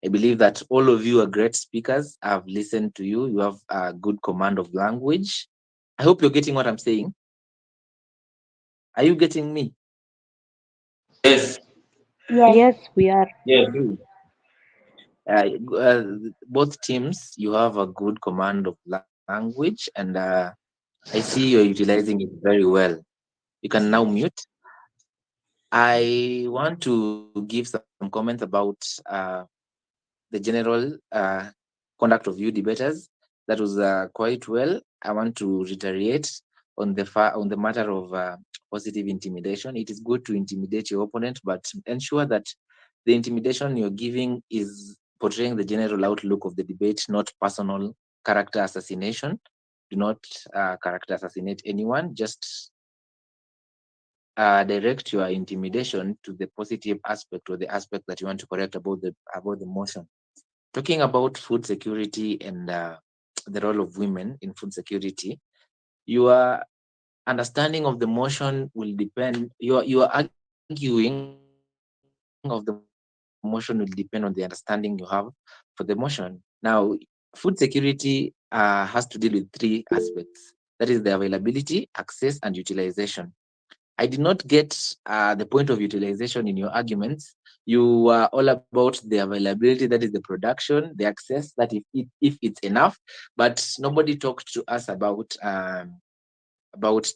I believe that all of you are great speakers. I've listened to you. You have a good command of language. I hope you're getting what I'm saying. Are you getting me?
Yes.
Yes, we are.
Yes.
Both teams, you have a good command of language, and I see you're utilizing it very well. You can now mute. I want to give some comments about the general conduct of you debaters. That was quite well. I want to reiterate on the matter of positive intimidation. It is good to intimidate your opponent, but ensure that the intimidation you're giving is portraying the general outlook of the debate, not personal character assassination. do not character assassinate anyone. Just direct your intimidation to the positive aspect or the aspect that you want to correct about the motion. Talking about food security and the role of women in food security, your understanding of the motion will depend. Your arguing of the motion will depend on the understanding you have for the motion. Now, food security has to deal with three aspects. That is the availability, access, and utilization. I did not get the point of utilization in your arguments. You were all about the availability, that is the production, the access, that if it's enough, but nobody talked to us about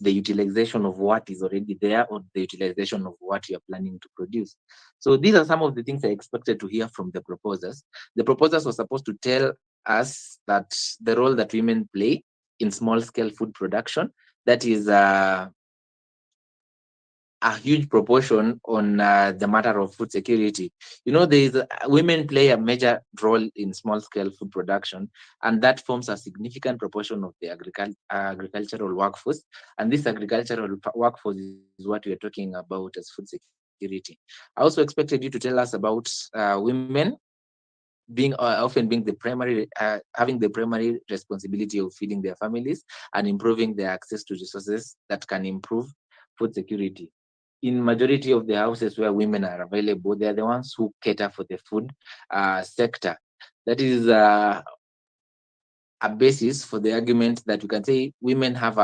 the utilization of what is already there or the utilization of what you're planning to produce. So these are some of the things I expected to hear from the proposers. The proposers were supposed to tell us that the role that women play in small scale food production, that is a huge proportion on the matter of food security. Women play a major role in small scale food production, and that forms a significant proportion of the agricultural workforce. And this agricultural workforce is what we are talking about as food security. I also expected you to tell us about women often being the primary, having the primary responsibility of feeding their families and improving their access to resources that can improve food security. In majority of the houses where women are available, they are the ones who cater for the food sector. That is a basis for the argument that you can say women have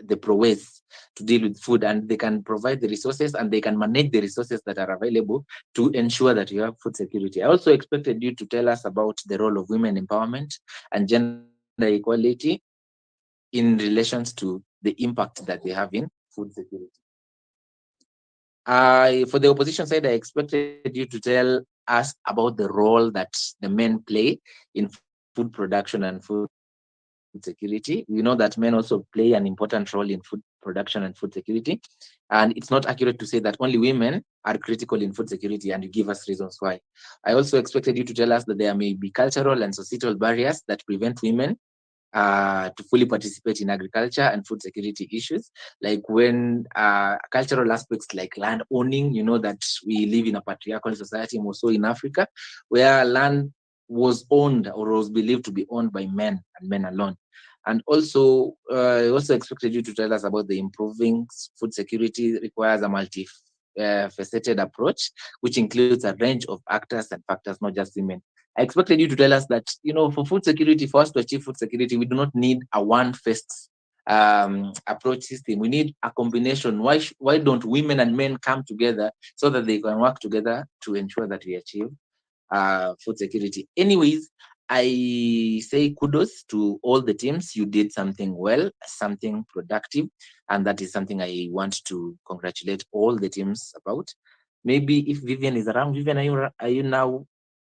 the prowess to deal with food, and they can provide the resources and they can manage the resources that are available to ensure that you have food security. I also expected you to tell us about the role of women empowerment and gender equality in relations to the impact that they have in food security. For the opposition side, I expected you to tell us about the role that the men play in food production and food security. We know that men also play an important role in food production and food security. And it's not accurate to say that only women are critical in food security, and you give us reasons why. I also expected you to tell us that there may be cultural and societal barriers that prevent women to fully participate in agriculture and food security issues, like when cultural aspects like land owning. You know that we live in a patriarchal society, more so in Africa, where land was owned or was believed to be owned by men and men alone. And also, I also expected you to tell us about the improving food security requires a multi-faceted approach, which includes a range of actors and factors, not just women. I expected you to tell us that, for food security, for us to achieve food security, we do not need a one-faced approach system. We need a combination. Why don't women and men come together so that they can work together to ensure that we achieve food security? Anyways, I say kudos to all the teams. You did something well, something productive, and that is something I want to congratulate all the teams about. Maybe if Vivian is around, Vivian, are you now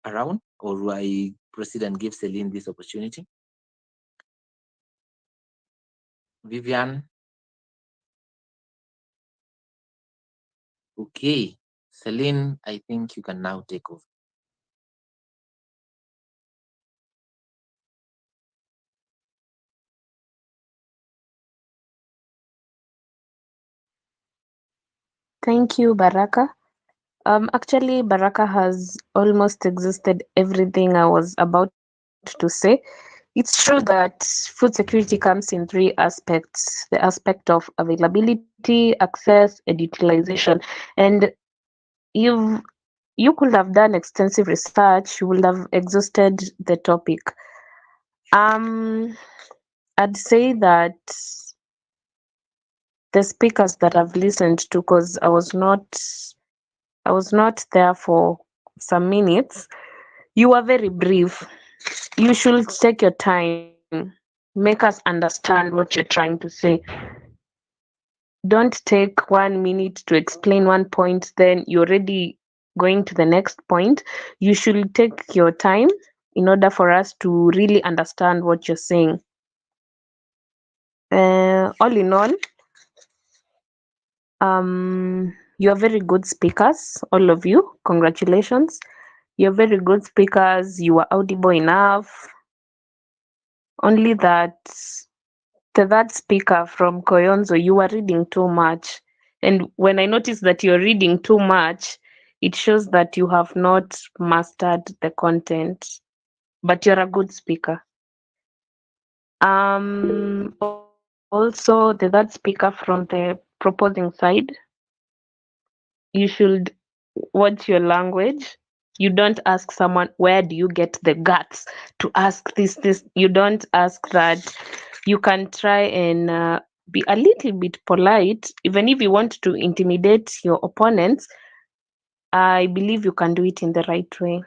around, or do I proceed and give Celine this opportunity? Vivian. Okay, Celine, I think you can now take over.
Thank you, Baraka. Actually, Baraka has almost exhausted everything I was about to say. It's true that food security comes in three aspects: the aspect of availability, access, and utilization. And you've you could have done extensive research, you would have exhausted the topic. I'd say that the speakers that I've listened to, because I was not there for some minutes, you were very brief. You should take your time, make us understand what you're trying to say. Don't take 1 minute to explain one point, then you're already going to the next point. You should take your time in order for us to really understand what you're saying. All in all, you're very good speakers, all of you. Congratulations. You're very good speakers. You are audible enough. Only that the third speaker from Koyonzo, you are reading too much. And when I notice that you're reading too much, it shows that you have not mastered the content. But you're a good speaker. Also, the third speaker from the proposing side, you should watch your language. You don't ask someone, where do you get the guts to ask this? You don't ask that. You can try and be a little bit polite. Even if you want to intimidate your opponents, I believe you can do it in the right way.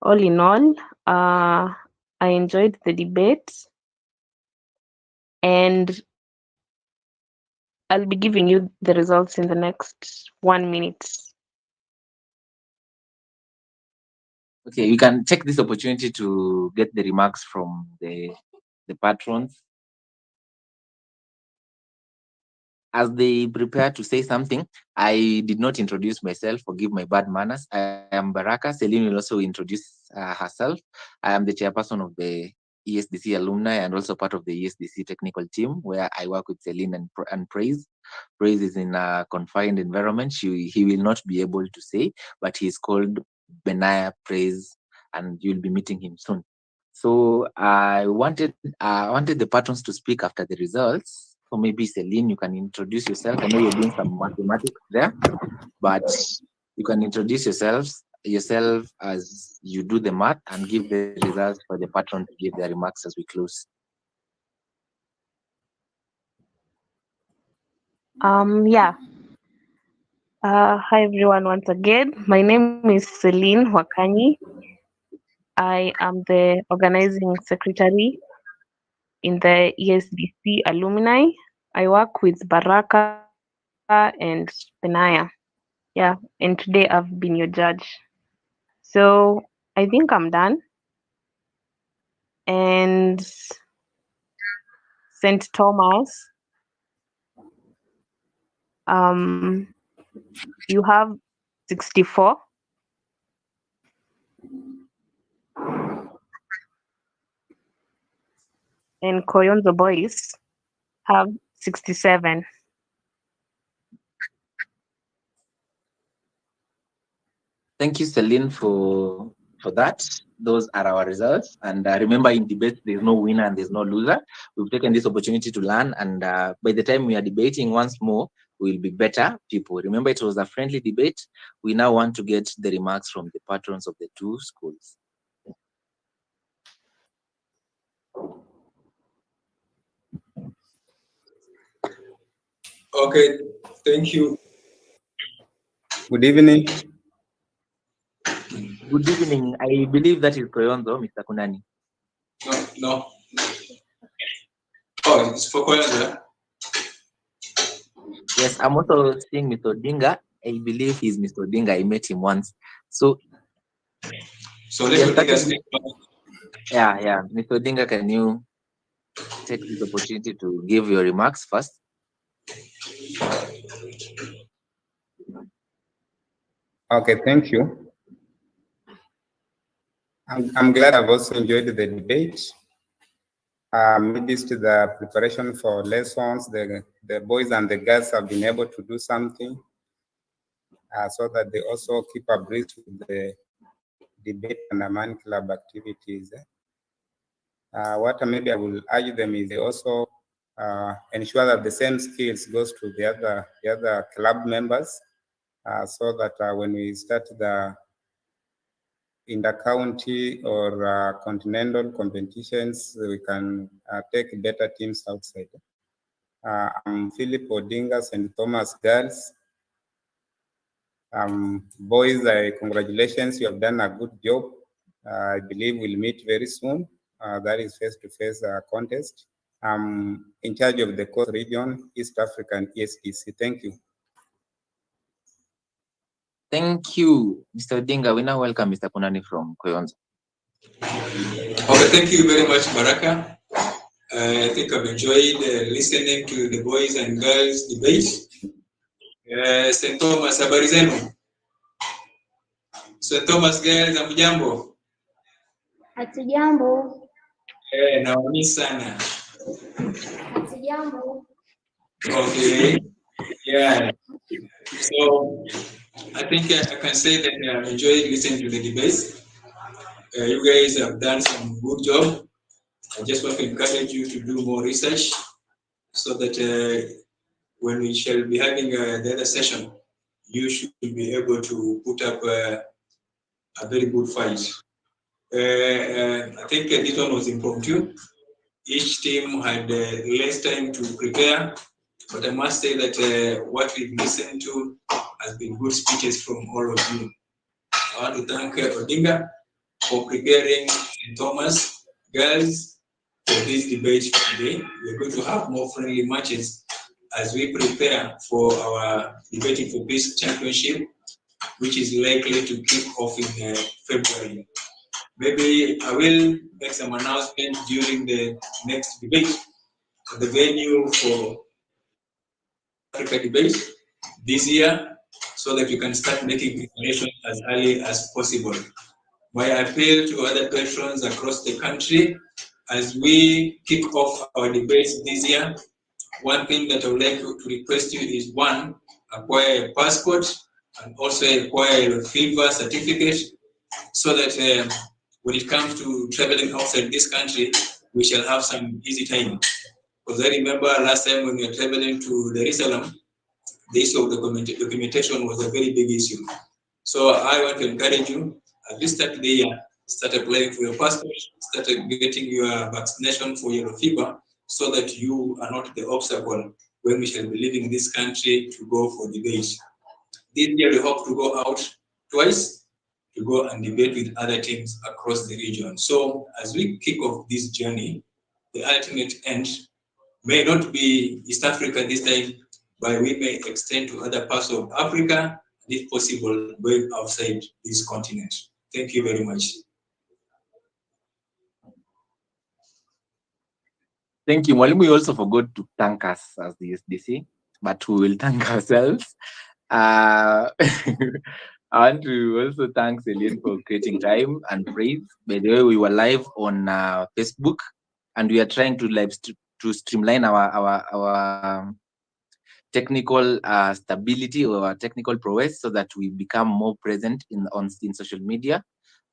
All in all, I enjoyed the debate, and I'll be giving you the results in the next 1 minute.
Okay, you can take this opportunity to get the remarks from the patrons. As they prepare to say something, I did not introduce myself. Forgive my bad manners. I am Baraka. Celine will also introduce herself. I am the chairperson of the EASDC alumni and also part of the EASDC technical team, where I work with Celine and Praise. Praise is in a confined environment. He will not be able to say, but he is called Benaya Praise, and you'll be meeting him soon. So I wanted the patrons to speak after the results. So maybe Celine, you can introduce yourself. I know you're doing some mathematics there, but you can introduce yourself as you do the math and give the results for the patron to give their remarks as we close.
Yeah. Hi everyone once again. My name is Celine Wakanyi. I am the organizing secretary in the EASDC alumni. I work with Baraka and Benaya. Yeah, and today I've been your judge. So I think I'm done. And St. Thomas, you have 64. And Koyonzo boys have 67.
Thank you, Celine, for that. Those are our results. And remember, in debate, there's no winner and there's no loser. We've taken this opportunity to learn. And by the time we are debating once more, we'll be better people. Remember, it was a friendly debate. We now want to get the remarks from the patrons of the two schools.
Okay, thank you.
Good evening.
Good evening. I believe that is Koyonzo, Mr. Kunani.
No. Oh, it's for Koyonzo.
Yes, I'm also seeing Mr. Odinga. I believe he's Mr. Odinga. I met him once. So
let Odinga speak.
Yeah. Mr. Odinga, can you take this opportunity to give your remarks first?
Okay, thank you. I'm glad I've also enjoyed the debate. Amidst the preparation for lessons, the boys and the girls have been able to do something so that they also keep abreast with the debate and AMANI club activities. What maybe I will urge them is they also ensure that the same skills goes to the other club members so that when we start the inter-county or continental competitions, we can take better teams outside. I'm Philip Odinga, St. Thomas Girls. Boys, congratulations, you have done a good job. I believe we'll meet very soon. That is face-to-face contest. I'm in charge of the Coast Region, East African EASDC. Thank you.
Thank you, Mr. Odinga. We now welcome Mr. Kunani from Koyonzo.
Okay, thank you very much, Baraka. I think I've enjoyed listening to the boys and girls debate. St. Thomas, habari zenu? St. Thomas girls, hamjambo?
Hatujambo.
Naomi sana.
Hatujambo.
Okay. Yeah. So I think I can say that I enjoyed listening to the debates. You guys have done some good job. I just want to encourage you to do more research so that when we shall be having the other session, you should be able to put up a very good fight. I think this one was impromptu. Each team had less time to prepare, but I must say that what we've listened to has been good speeches from all of you. I want to thank Odinga for preparing St. Thomas girls for this debate today. We're going to have more friendly matches as we prepare for our Debating for Peace Championship, which is likely to kick off in February. Maybe I will make some announcement during the next debate of the venue for Africa debate this year, so that you can start making preparations as early as possible. My appeal to other patrons across the country as we kick off our debates this year, one thing that I would like to request you is, one, acquire a passport and also acquire a fever certificate, so that when it comes to traveling outside this country, we shall have some easy time. Because I remember last time when we were traveling to Jerusalem, the issue of the documentation was a very big issue. So I want to encourage you, at this start of the year, start applying for your passport, start getting your vaccination for yellow fever, so that you are not the obstacle when we shall be leaving this country to go for debate. This year we hope to go out twice, to go and debate with other teams across the region. So as we kick off this journey, the ultimate end may not be East Africa this time, but we may extend to other parts of Africa, and if possible, going outside this continent. Thank you very much.
Thank you, Mwalimu. We also forgot to thank us as the EASDC, but we will thank ourselves. I want to also thank Celine for creating time and praise. By the way, we were live on Facebook, and we are trying to streamline our technical stability or our technical prowess, so that we become more present in social media.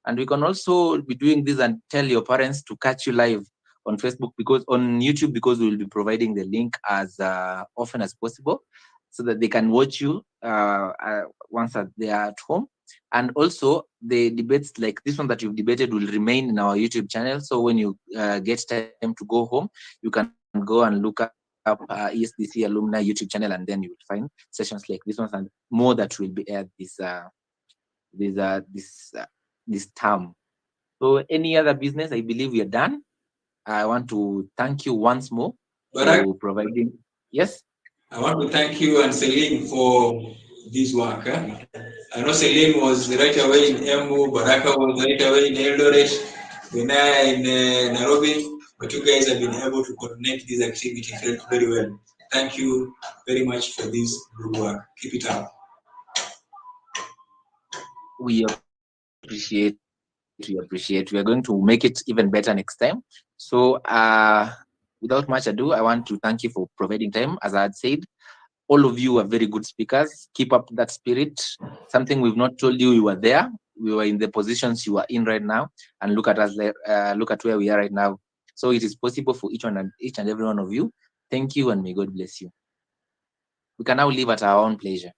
And we can also be doing this and tell your parents to catch you live on Facebook, because on YouTube, because we will be providing the link as often as possible, so that they can watch you once they are at home. And also the debates like this one that you've debated will remain in our YouTube channel. So when you get time to go home, you can go and look up EASDC Alumni YouTube channel, and then you will find sessions like this one and more that will be aired this term. So any other business, I believe we are done. I want to thank you once more for providing. Yes.
I want to thank you and Celine for this work. I know Celine was right away in Embu, Baraka was right away in Eldoret, Benaya in Nairobi, but you guys have been able to coordinate this activity very well. Thank you very much for this good work. Keep it up.
We appreciate. We are going to make it even better next time. So without much ado, I want to thank you for providing time. As I had said, all of you are very good speakers. Keep up that spirit. Something we've not told you, you were there. We were in the positions you are in right now, and look at us. Look at where we are right now. So it is possible for each and every one of you. Thank you, and may God bless you. We can now leave at our own pleasure.